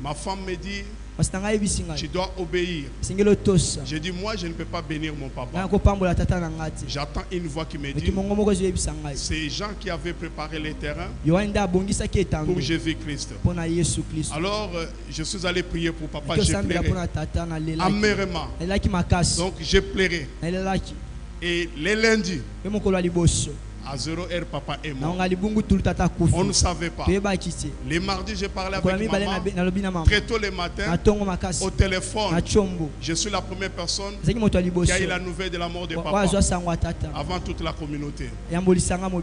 C: Ma femme me dit, tu dois obéir. J'ai dit, moi je ne peux pas bénir mon papa. J'attends une voix qui me dit, ces gens qui avaient préparé les terrains pour Jésus-Christ. Alors je suis allé prier pour papa. J'ai pleuré amèrement. Donc j'ai pleuré. Et les lundis, à 0h, papa est mort. On ne savait pas. Les mardis, j'ai parlé avec maman. Très tôt le matin, au téléphone, je suis la première personne qui a eu la nouvelle de la mort de papa avant toute la communauté.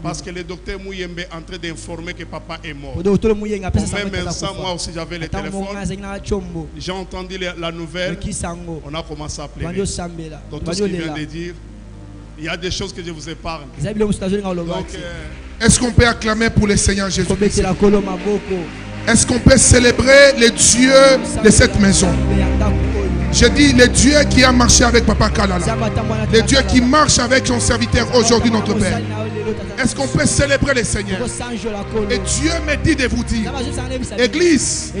C: Parce que le docteur Mouyembe est en train d'informer que papa est mort. Au même instant, moi aussi j'avais le téléphone. J'ai entendu la nouvelle. On a commencé à pleurer. Donc tout ce qu'il vient de dire, il y a des choses que je vous épargne.
A: Est-ce qu'on peut acclamer pour le Seigneur Jésus? Est-ce qu'on peut célébrer le Dieu de cette maison? Je dis le Dieu qui a marché avec Papa Kalala, le Dieu qui marche avec son serviteur aujourd'hui, notre Père. Est-ce qu'on peut célébrer le Seigneur? Et Dieu me dit de vous dire, Église,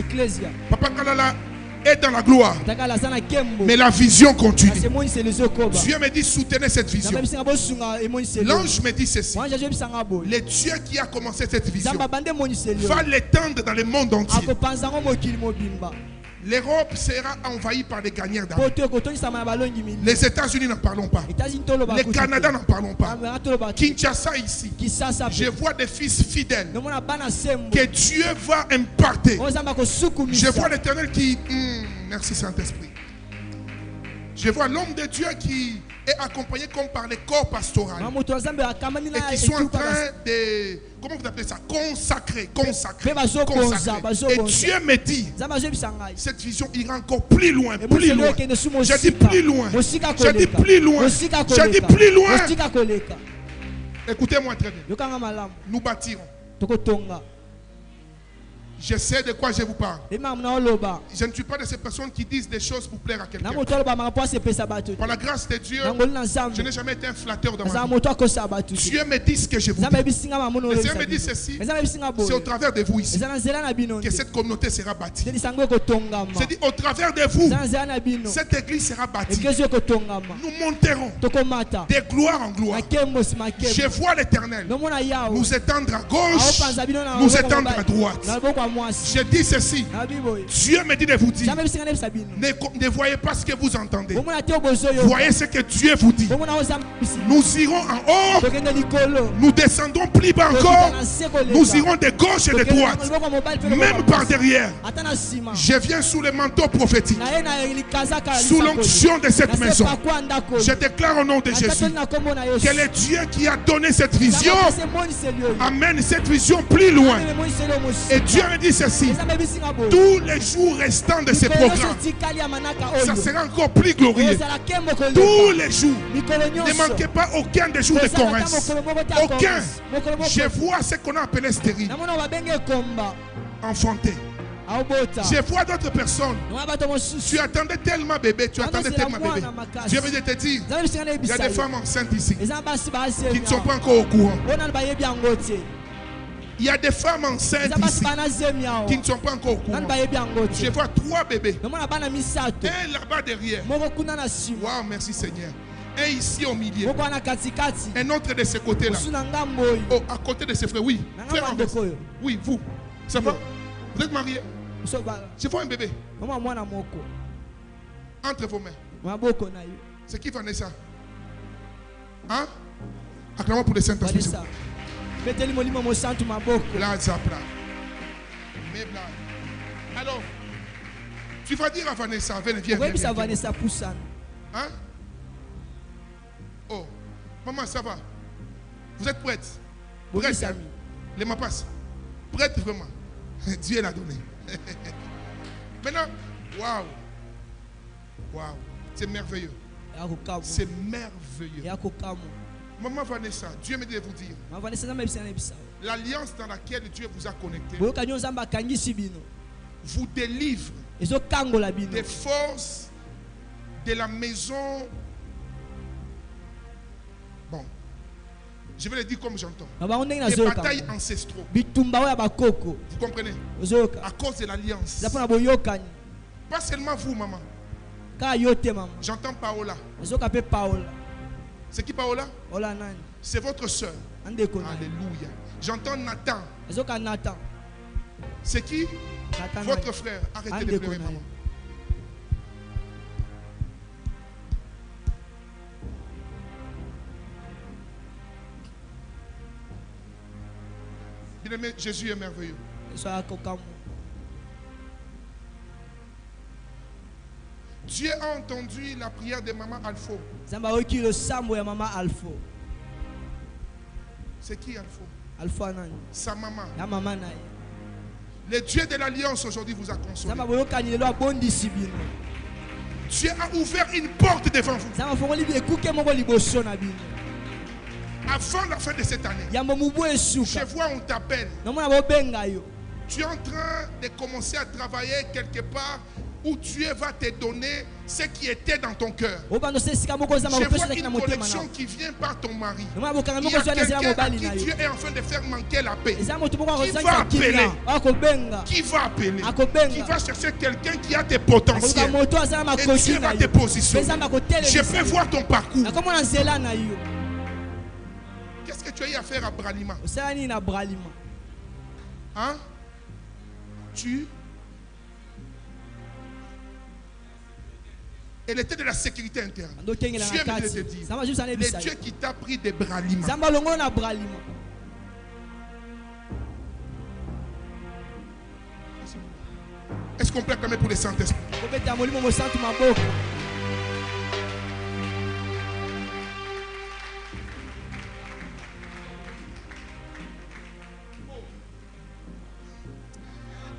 A: Papa Kalala est dans la gloire, mais la vision continue. Dieu me dit, soutenez cette vision. L'ange me dit ceci, le Dieu qui a commencé cette vision va l'étendre dans le monde entier. L'Europe sera envahie par des gagnants d'armes. Les États-Unis n'en parlons pas. Le Canada n'en parlons pas. Kinshasa ici. Je vois des fils fidèles que Dieu va imparter. Je vois l'Éternel qui... merci Saint-Esprit. Je vois l'homme de Dieu qui est accompagné comme par les corps pastoraux et qui sont en train de, comment vous appelez ça, consacrer. Et Dieu me dit, cette vision ira encore plus loin, plus loin. Je dis plus loin. Je dis plus loin. Je dis plus loin. Écoutez-moi très bien. Nous bâtirons. Je sais de quoi je vous parle. Je ne suis pas de ces personnes qui disent des choses pour plaire à quelqu'un. Par la grâce de Dieu, je n'ai jamais été un flatteur dans ma vie. Dieu me dit ce que je vous dis. Le Seigneur me dit ceci. C'est au travers de vous ici que cette communauté sera bâtie. C'est dit au travers de vous, cette église sera bâtie. Nous monterons de gloire en gloire. Je vois l'Éternel nous étendre à gauche, nous étendre à droite. Je dis ceci. Dieu me dit de vous dire. Ne voyez pas ce que vous entendez. Voyez ce que Dieu vous dit. Nous irons en haut. Nous descendons plus bas encore. Nous irons de gauche et de droite. Même par derrière. Je viens sous le manteau prophétique. Sous l'onction de cette maison. Je déclare au nom de Jésus que le Dieu qui a donné cette vision amène cette vision plus loin. Et Dieu me dit ceci. Tous les jours restants de ces programmes, ça sera encore plus glorieux. Tous les jours. Ne manquez pas aucun des jours de Corinthe. Aucun. Je vois ce qu'on a appelé stérile. Enfanté. Je vois d'autres personnes. Tu attendais tellement bébé, tu attendais tellement bébé. Dieu veut te dire, il y a des femmes enceintes ici qui ne sont pas encore au courant. Il y a des femmes enceintes ici qui ne sont pas encore au courant. Je vois 3 bébés. Un là-bas derrière. Waouh, merci Seigneur. Un ici au milieu. Un autre de ce côté-là. Oh, à côté de ses frères, oui. Frère en face. Oui, vous. Ça va? Vous êtes mariés? Je vois un bébé. Entre vos mains. C'est qui Vanessa? Hein? Acclamons pour le Saint-Esprit. Alors, tu vas dire à Vanessa, viens. Hein? Oh, maman, ça va? Vous êtes prête? Prête, hein? Les mapas. Prête vraiment? Dieu l'a donné. Maintenant, waouh. Waouh. C'est merveilleux. C'est merveilleux. Maman Vanessa, Dieu me dit de vous dire. L'alliance dans laquelle Dieu vous a connecté vous délivre des forces de la maison. Bon, je vais le dire comme j'entends. Des batailles ancestraux. Vous comprenez? À cause de l'alliance. Pas seulement vous, maman. J'entends Paola. C'est qui Paola? C'est votre soeur. Alléluia. J'entends Nathan. C'est qui? Votre frère. Arrêtez de pleurer, maman. Bien-aimé, Jésus est merveilleux. Dieu a entendu la prière de maman Alpho. C'est qui Alpho? Sa maman. Le Dieu de l'alliance aujourd'hui vous a consolé. Dieu a ouvert une porte devant vous. Avant la fin de cette année, je vois on t'appelle. Tu es en train de commencer à travailler quelque part où Dieu va te donner ce qui était dans ton cœur. Je vois une connexion qui vient par ton mari. Il y a quelqu'un à qui Dieu est en train de faire manquer la paix. Qui va appeler? Qui va appeler? Qui va chercher quelqu'un qui a des potentiels. Et Dieu va te positionner. Je peux voir ton parcours. Qu'est-ce que tu as eu à faire à Bralima? Hein? Elle était de la sécurité interne. Dieu me dit de te dire, le Dieu qui t'a pris de Bralima. Est-ce qu'on peut acclamer pour le Saint-Esprit?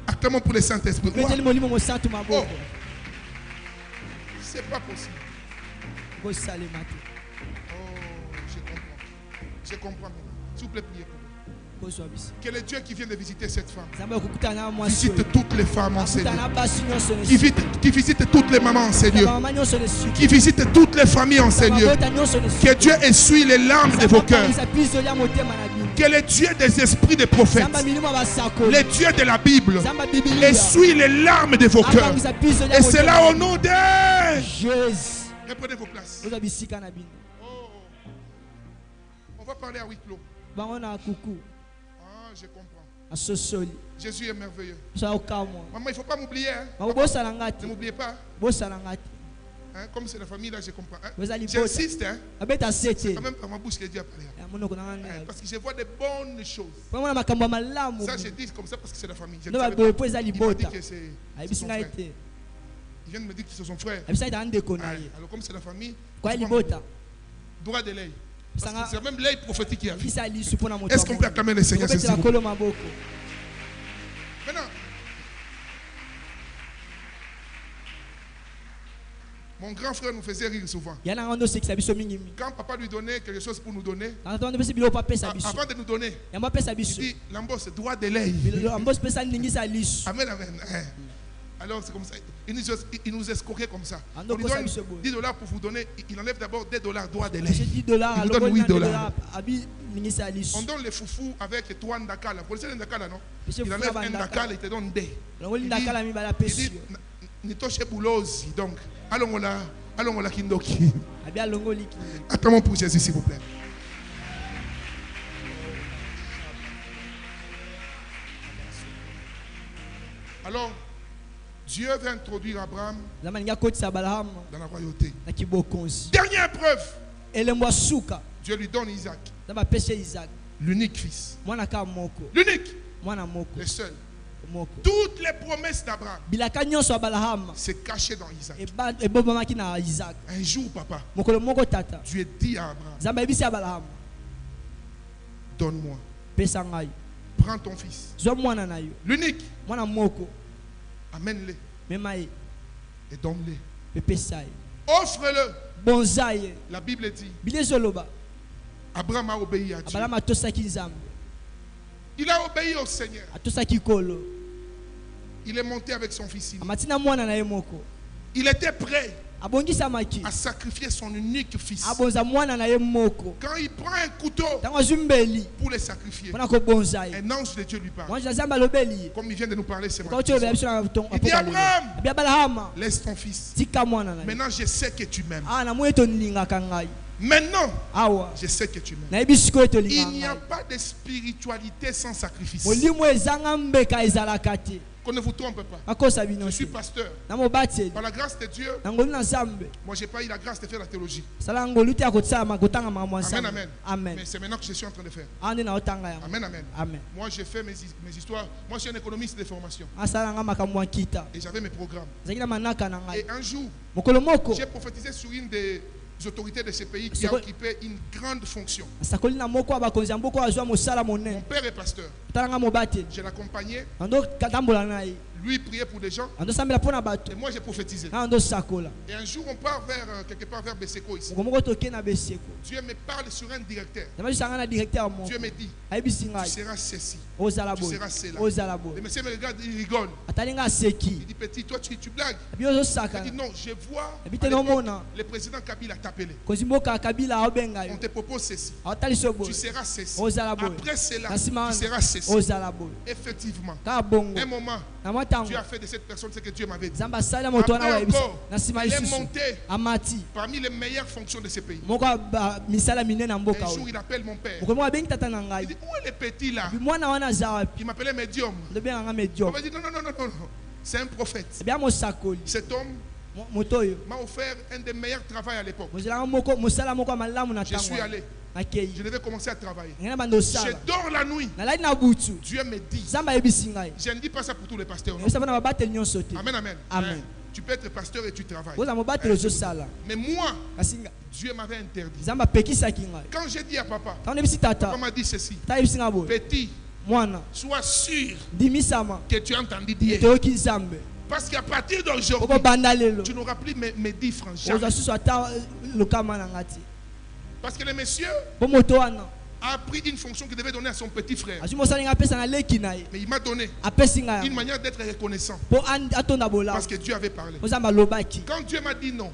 A: Acclamons pour le Saint-Esprit. Oh. C'est pas possible. Oh, je comprends. Je comprends maintenant. S'il vous plaît, priez pour moi. Que le Dieu qui vient de visiter cette femme visite toutes les femmes en Seigneur. Qui visite toutes les mamans en Seigneur. Qui visite toutes les familles en Seigneur. Que Dieu essuie les larmes de vos cœurs. Que le Dieu des esprits des prophètes, le Dieu de la Bible, essuie les larmes de vos cœurs. Et c'est là au nom de Jésus. Reprenez vos places. On va parler à huis clos. Ah, je comprends. Jésus est merveilleux. Maman, il ne faut pas m'oublier. Hein? Ne m'oubliez pas. Hein? Comme c'est la famille là, je comprends. Hein? J'insiste. Hein? C'est quand même par ma bouche que Dieu a parlé. Hein? Parce que je vois des bonnes choses. Ça, je dis comme ça parce que c'est la famille. Je ne savais pas. Il m'a dit que c'est son frère. Il vient de me dire que c'est son frère. Alors comme c'est la famille, droit de l'œil. C'est même l'œil prophétique qui arrive. Est-ce qu'on peut acclamer le Seigneur? Maintenant, mon grand frère nous faisait rire souvent. Quand papa lui donnait quelque chose pour nous donner, avant de nous donner, il dit, Lambos, droit de l'œil. Amen, amen. Alors c'est comme ça. Il nous escroquait comme ça. On lui donne $10 pour vous donner. Il enlève d'abord $10 droit de l'œil. Il nous donne $8. On donne les foufous avec 3 ndakala. Vous connaissez les ndakala, non? Il enlève un ndakala, il te donne 2. Il dit, Nitoche boulosi. Donc, allons la kindoki. Attends pour Jésus, s'il vous plaît. Alors, Dieu veut introduire Abraham dans la royauté. Dernière preuve. Dieu lui donne Isaac. L'unique fils. L'unique. Le seul. Toutes les promesses d'Abraham, c'est caché dans Isaac. Un jour, papa, Dieu dit à Abraham, donne-moi. Prends ton fils. L'unique. Amène-le. Et donne-le. Offre-le. La Bible dit, Abraham a obéi à Dieu. Il a obéi au Seigneur. Il est monté avec son fils. Il était prêt à sacrifier son unique fils. Quand il prend un couteau pour le sacrifier, un ange de Dieu lui parle. Comme il vient de nous parler ce matin. Il dit, Abraham, laisse ton fils. Maintenant je sais que tu m'aimes. Maintenant, je sais que tu m'aimes. Il n'y a pas de spiritualité sans sacrifice. Qu'on ne vous trompe pas. Je suis pasteur. Par la grâce de Dieu, moi j'ai pas eu la grâce de faire la théologie. Amen, amen. Mais c'est maintenant que je suis en train de faire. Amen, amen. Moi j'ai fait mes histoires. Moi je suis un économiste de formation. Et j'avais mes programmes. Et un jour, j'ai prophétisé sur une des autorités de ce pays qui a occupé une grande fonction. Mon père est pasteur. Je l'accompagnais. Lui priait pour des gens. Et moi j'ai prophétisé. Et un jour on part vers quelque part vers Beseko ici. Dieu me parle sur un directeur. Dieu me dit, tu seras ceci. Tu seras cela. Le monsieur me regarde, il rigole. Il dit, petit, toi tu blagues. Il dit, non, je vois le président Kabila t'appeler. On te propose ceci. Tu seras ceci. Après cela, tu seras ceci. Effectivement, un moment, Dieu a fait de cette personne ce que Dieu m'avait dit. Après encore, il est monté parmi les meilleures fonctions de ce pays. Un jour, il appelle mon père. Il dit, où est le petit là? Il m'appelait médium. On m'a dit, non. C'est un prophète. Cet homme m'a offert un des meilleurs travaux à l'époque. Je suis allé. Je devais commencer à travailler. Je dors la nuit. Dieu me dit. Je ne dis pas ça pour tous les pasteurs. Amen, amen. Amen. Tu peux être pasteur et tu travailles. Mais moi, Dieu m'avait interdit. Quand j'ai dit à papa, papa m'a dit ceci. Petit, sois sûr que tu as entendu dire. Parce qu'à partir d'aujourd'hui, tu n'auras plus mes 10 francs. Parce que le monsieur a pris une fonction qu'il devait donner à son petit frère. Mais il m'a donné une manière d'être reconnaissant. Parce que Dieu avait parlé. Quand Dieu m'a dit non,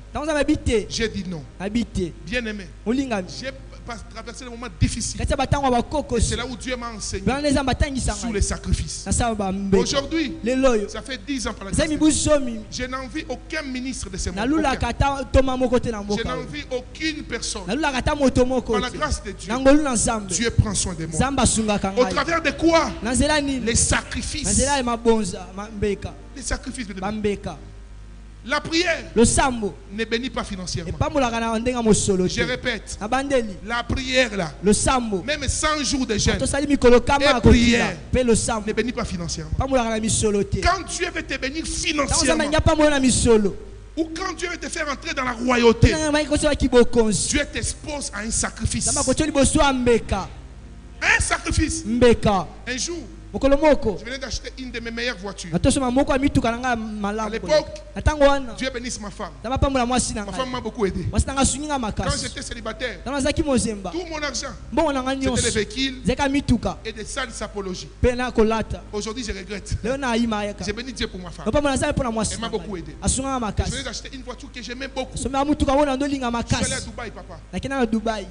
A: j'ai dit non. Bien aimé, j'ai traversé des moments difficiles. C'est là où Dieu m'a enseigné sous les sacrifices. Aujourd'hui, ça fait 10 ans par la grâce de Dieu. Je n'envie aucun ministre de ce monde. Je n'envie aucune personne. Par la grâce de Dieu, Dieu prend soin de moi. Au travers de quoi? Les sacrifices. Les sacrifices de la prière ne bénit pas financièrement. Je répète, la prière là, même 100 jours de jeûne et prière ne bénit pas financièrement. Quand Dieu veut te bénir financièrement, ou quand Dieu veut te faire entrer dans la royauté, Dieu t'expose à un sacrifice. Un sacrifice. Un jour, je venais d'acheter une de mes meilleures voitures. À l'époque, Dieu bénisse ma femme. Ma femme m'a beaucoup aidé. Quand j'étais célibataire, tout mon argent, c'était des véhicules et des salles sapologie. Aujourd'hui, je regrette. J'ai béni Dieu pour ma femme. Elle m'a beaucoup aidé. Je venais d'acheter une voiture que j'aimais beaucoup. Je suis allé à Dubaï, papa. Vous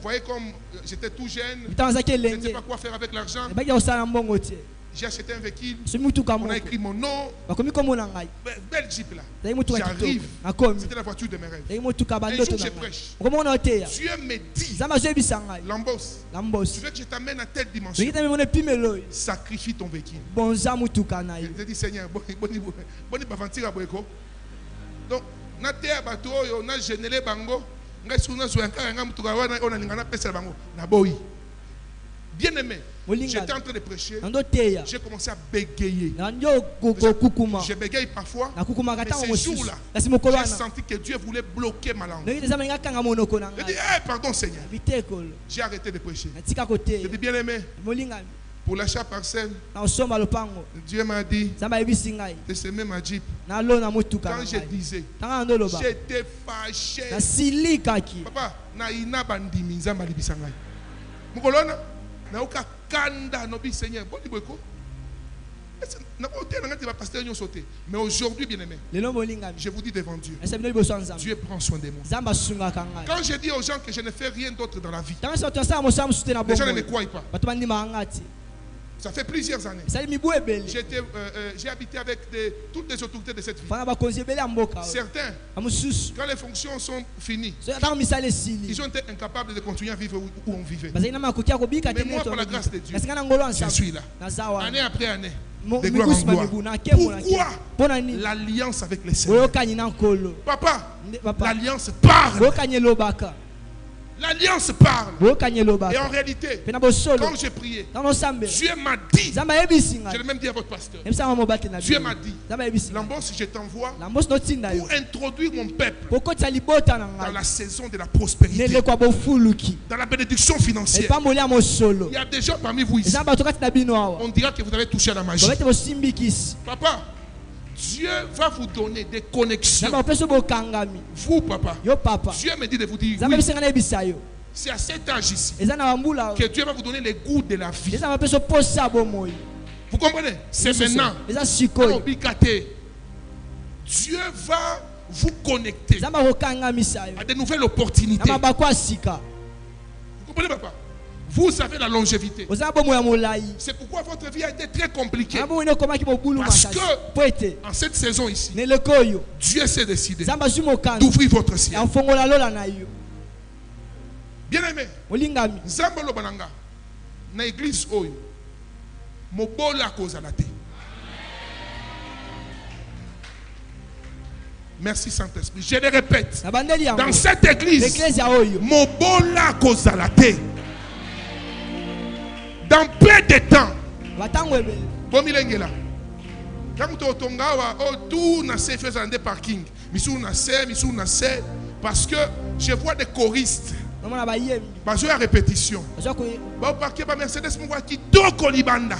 A: voyez comme j'étais tout jeune. Je ne sais pas quoi faire avec l'argent. J'ai acheté un véhicule, on a écrit mon nom, belle Jeep là. J'arrive, c'était la voiture de mes rêves. Un jour je prêche, Dieu me dit, Lambos, tu veux que je t'amène à telle dimension, sacrifie ton véhicule. Je dis Seigneur, donc, on a généré bango, bien aimé, j'étais en train de prêcher, j'ai commencé à bégayer. Je bégaye parfois, mais ce jour-là, j'ai senti que Dieu voulait bloquer ma langue. J'ai dit, pardon Seigneur. J'ai arrêté de prêcher. J'ai dit, bien aimé, pour l'achat parcelle, Dieu m'a dit de semer ma Jeep. Quand je disais, j'étais fâché. Papa, naïna bandimi nzamba libisangai. Mukolona na oka kanda nobi Seigneur. Boni bweko. Mais aujourd'hui, bien aimé, je vous dis devant Dieu, Dieu prend soin de moi. Quand je dis aux gens que je ne fais rien d'autre dans la vie, les gens ne me croient pas. Ça fait plusieurs années. J'ai habité avec toutes les autorités de cette ville. Certains, quand les fonctions sont finies, ils ont été incapables de continuer à vivre où on vivait. Mais moi, par la grâce de Dieu, je suis là. Année après année. De gloire en gloire. Pourquoi l'alliance avec les Seigneurs? Papa, l'alliance parle. L'alliance parle. Et en réalité, quand j'ai prié, Dieu m'a dit, je l'ai même dit à votre pasteur, Dieu m'a dit, Lambos, je t'envoie pour introduire mon peuple dans la saison de la prospérité, dans la bénédiction financière. Il y a des gens parmi vous ici, on dira que vous avez touché à la magie. Papa, Dieu va vous donner des connexions. Vous, papa, Dieu me dit de vous dire oui. C'est à cet âge ici que Dieu va vous donner les goûts de la vie. Vous comprenez? C'est maintenant. Dieu va vous connecter à de nouvelles opportunités. Vous comprenez, papa? Vous avez la longévité. C'est pourquoi votre vie a été très compliquée. Parce que en cette saison ici, Dieu s'est décidé d'ouvrir votre ciel. Bien aimé, Zambolo Bananga, na église oyo, mobola kozalate. Merci Saint-Esprit. Je le répète. Dans cette église, mobola kozalate. Dans peu de temps, parce que je vois des choristes. Parce que répétition. Mercedes Kitoko Libanda.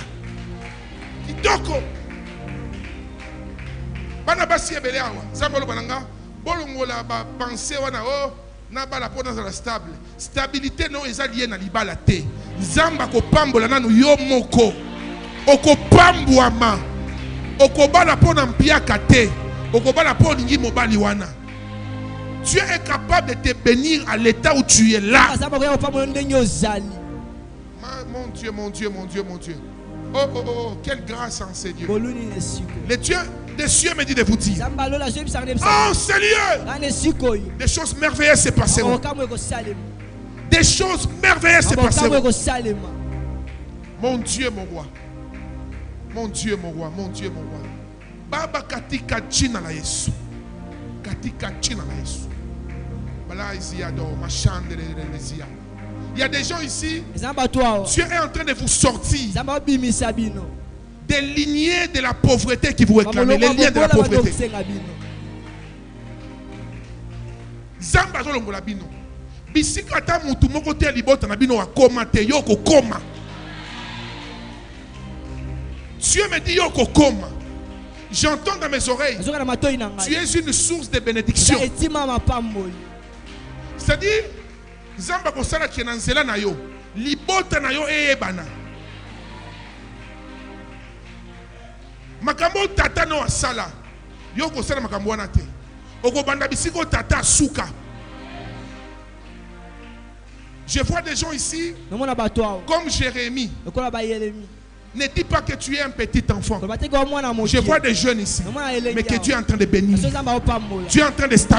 A: Kitoko. Banabasi ebele awa. Zambolo bananga. Bolongola ba penser wana Nabala po dans la stable. Stabilité non eza lié na libala te. Nzamba ko pambola nanu yo moko. Oko pambwama. Oko bala po na mpiaka te. Oko bala po lingi mobali wana. Dieu est capable de te bénir à l'état où tu es là. Mon Dieu, mon Dieu, mon Dieu, mon Dieu. Oh, oh, oh, quelle grâce en ces dieux. Le Dieu des cieux me dit de vous dire. Oh Seigneur, des choses merveilleuses se passeront. Des choses merveilleuses se passeront. Mon Dieu, mon roi. Mon Dieu, mon roi, mon Dieu, mon roi. Baba katika china la Yesu. Katika china la Yesu. Il y a des gens ici, Dieu est en train de vous sortir des lignées de la pauvreté qui vous réclament, les liens de la pauvreté. Zamba zolongola bino. Bisika ta mutu moko te libota na bino akoma te yoko koma. Dieu me dit yoko koma. J'entends dans mes oreilles. Tu es une source de bénédiction. C'est-à-dire, Zamba kosala ki na nzela na yo, libota na yo eyebana. Makambo tata no asala, yo kosala makambo wana te. Okobanda bisiko tata suka. Je vois des gens ici, comme Jérémie. Ne dis pas que tu es un petit enfant. Je vois des jeunes ici, mais que tu es en train de bénir. Tu es en train de stabiliser.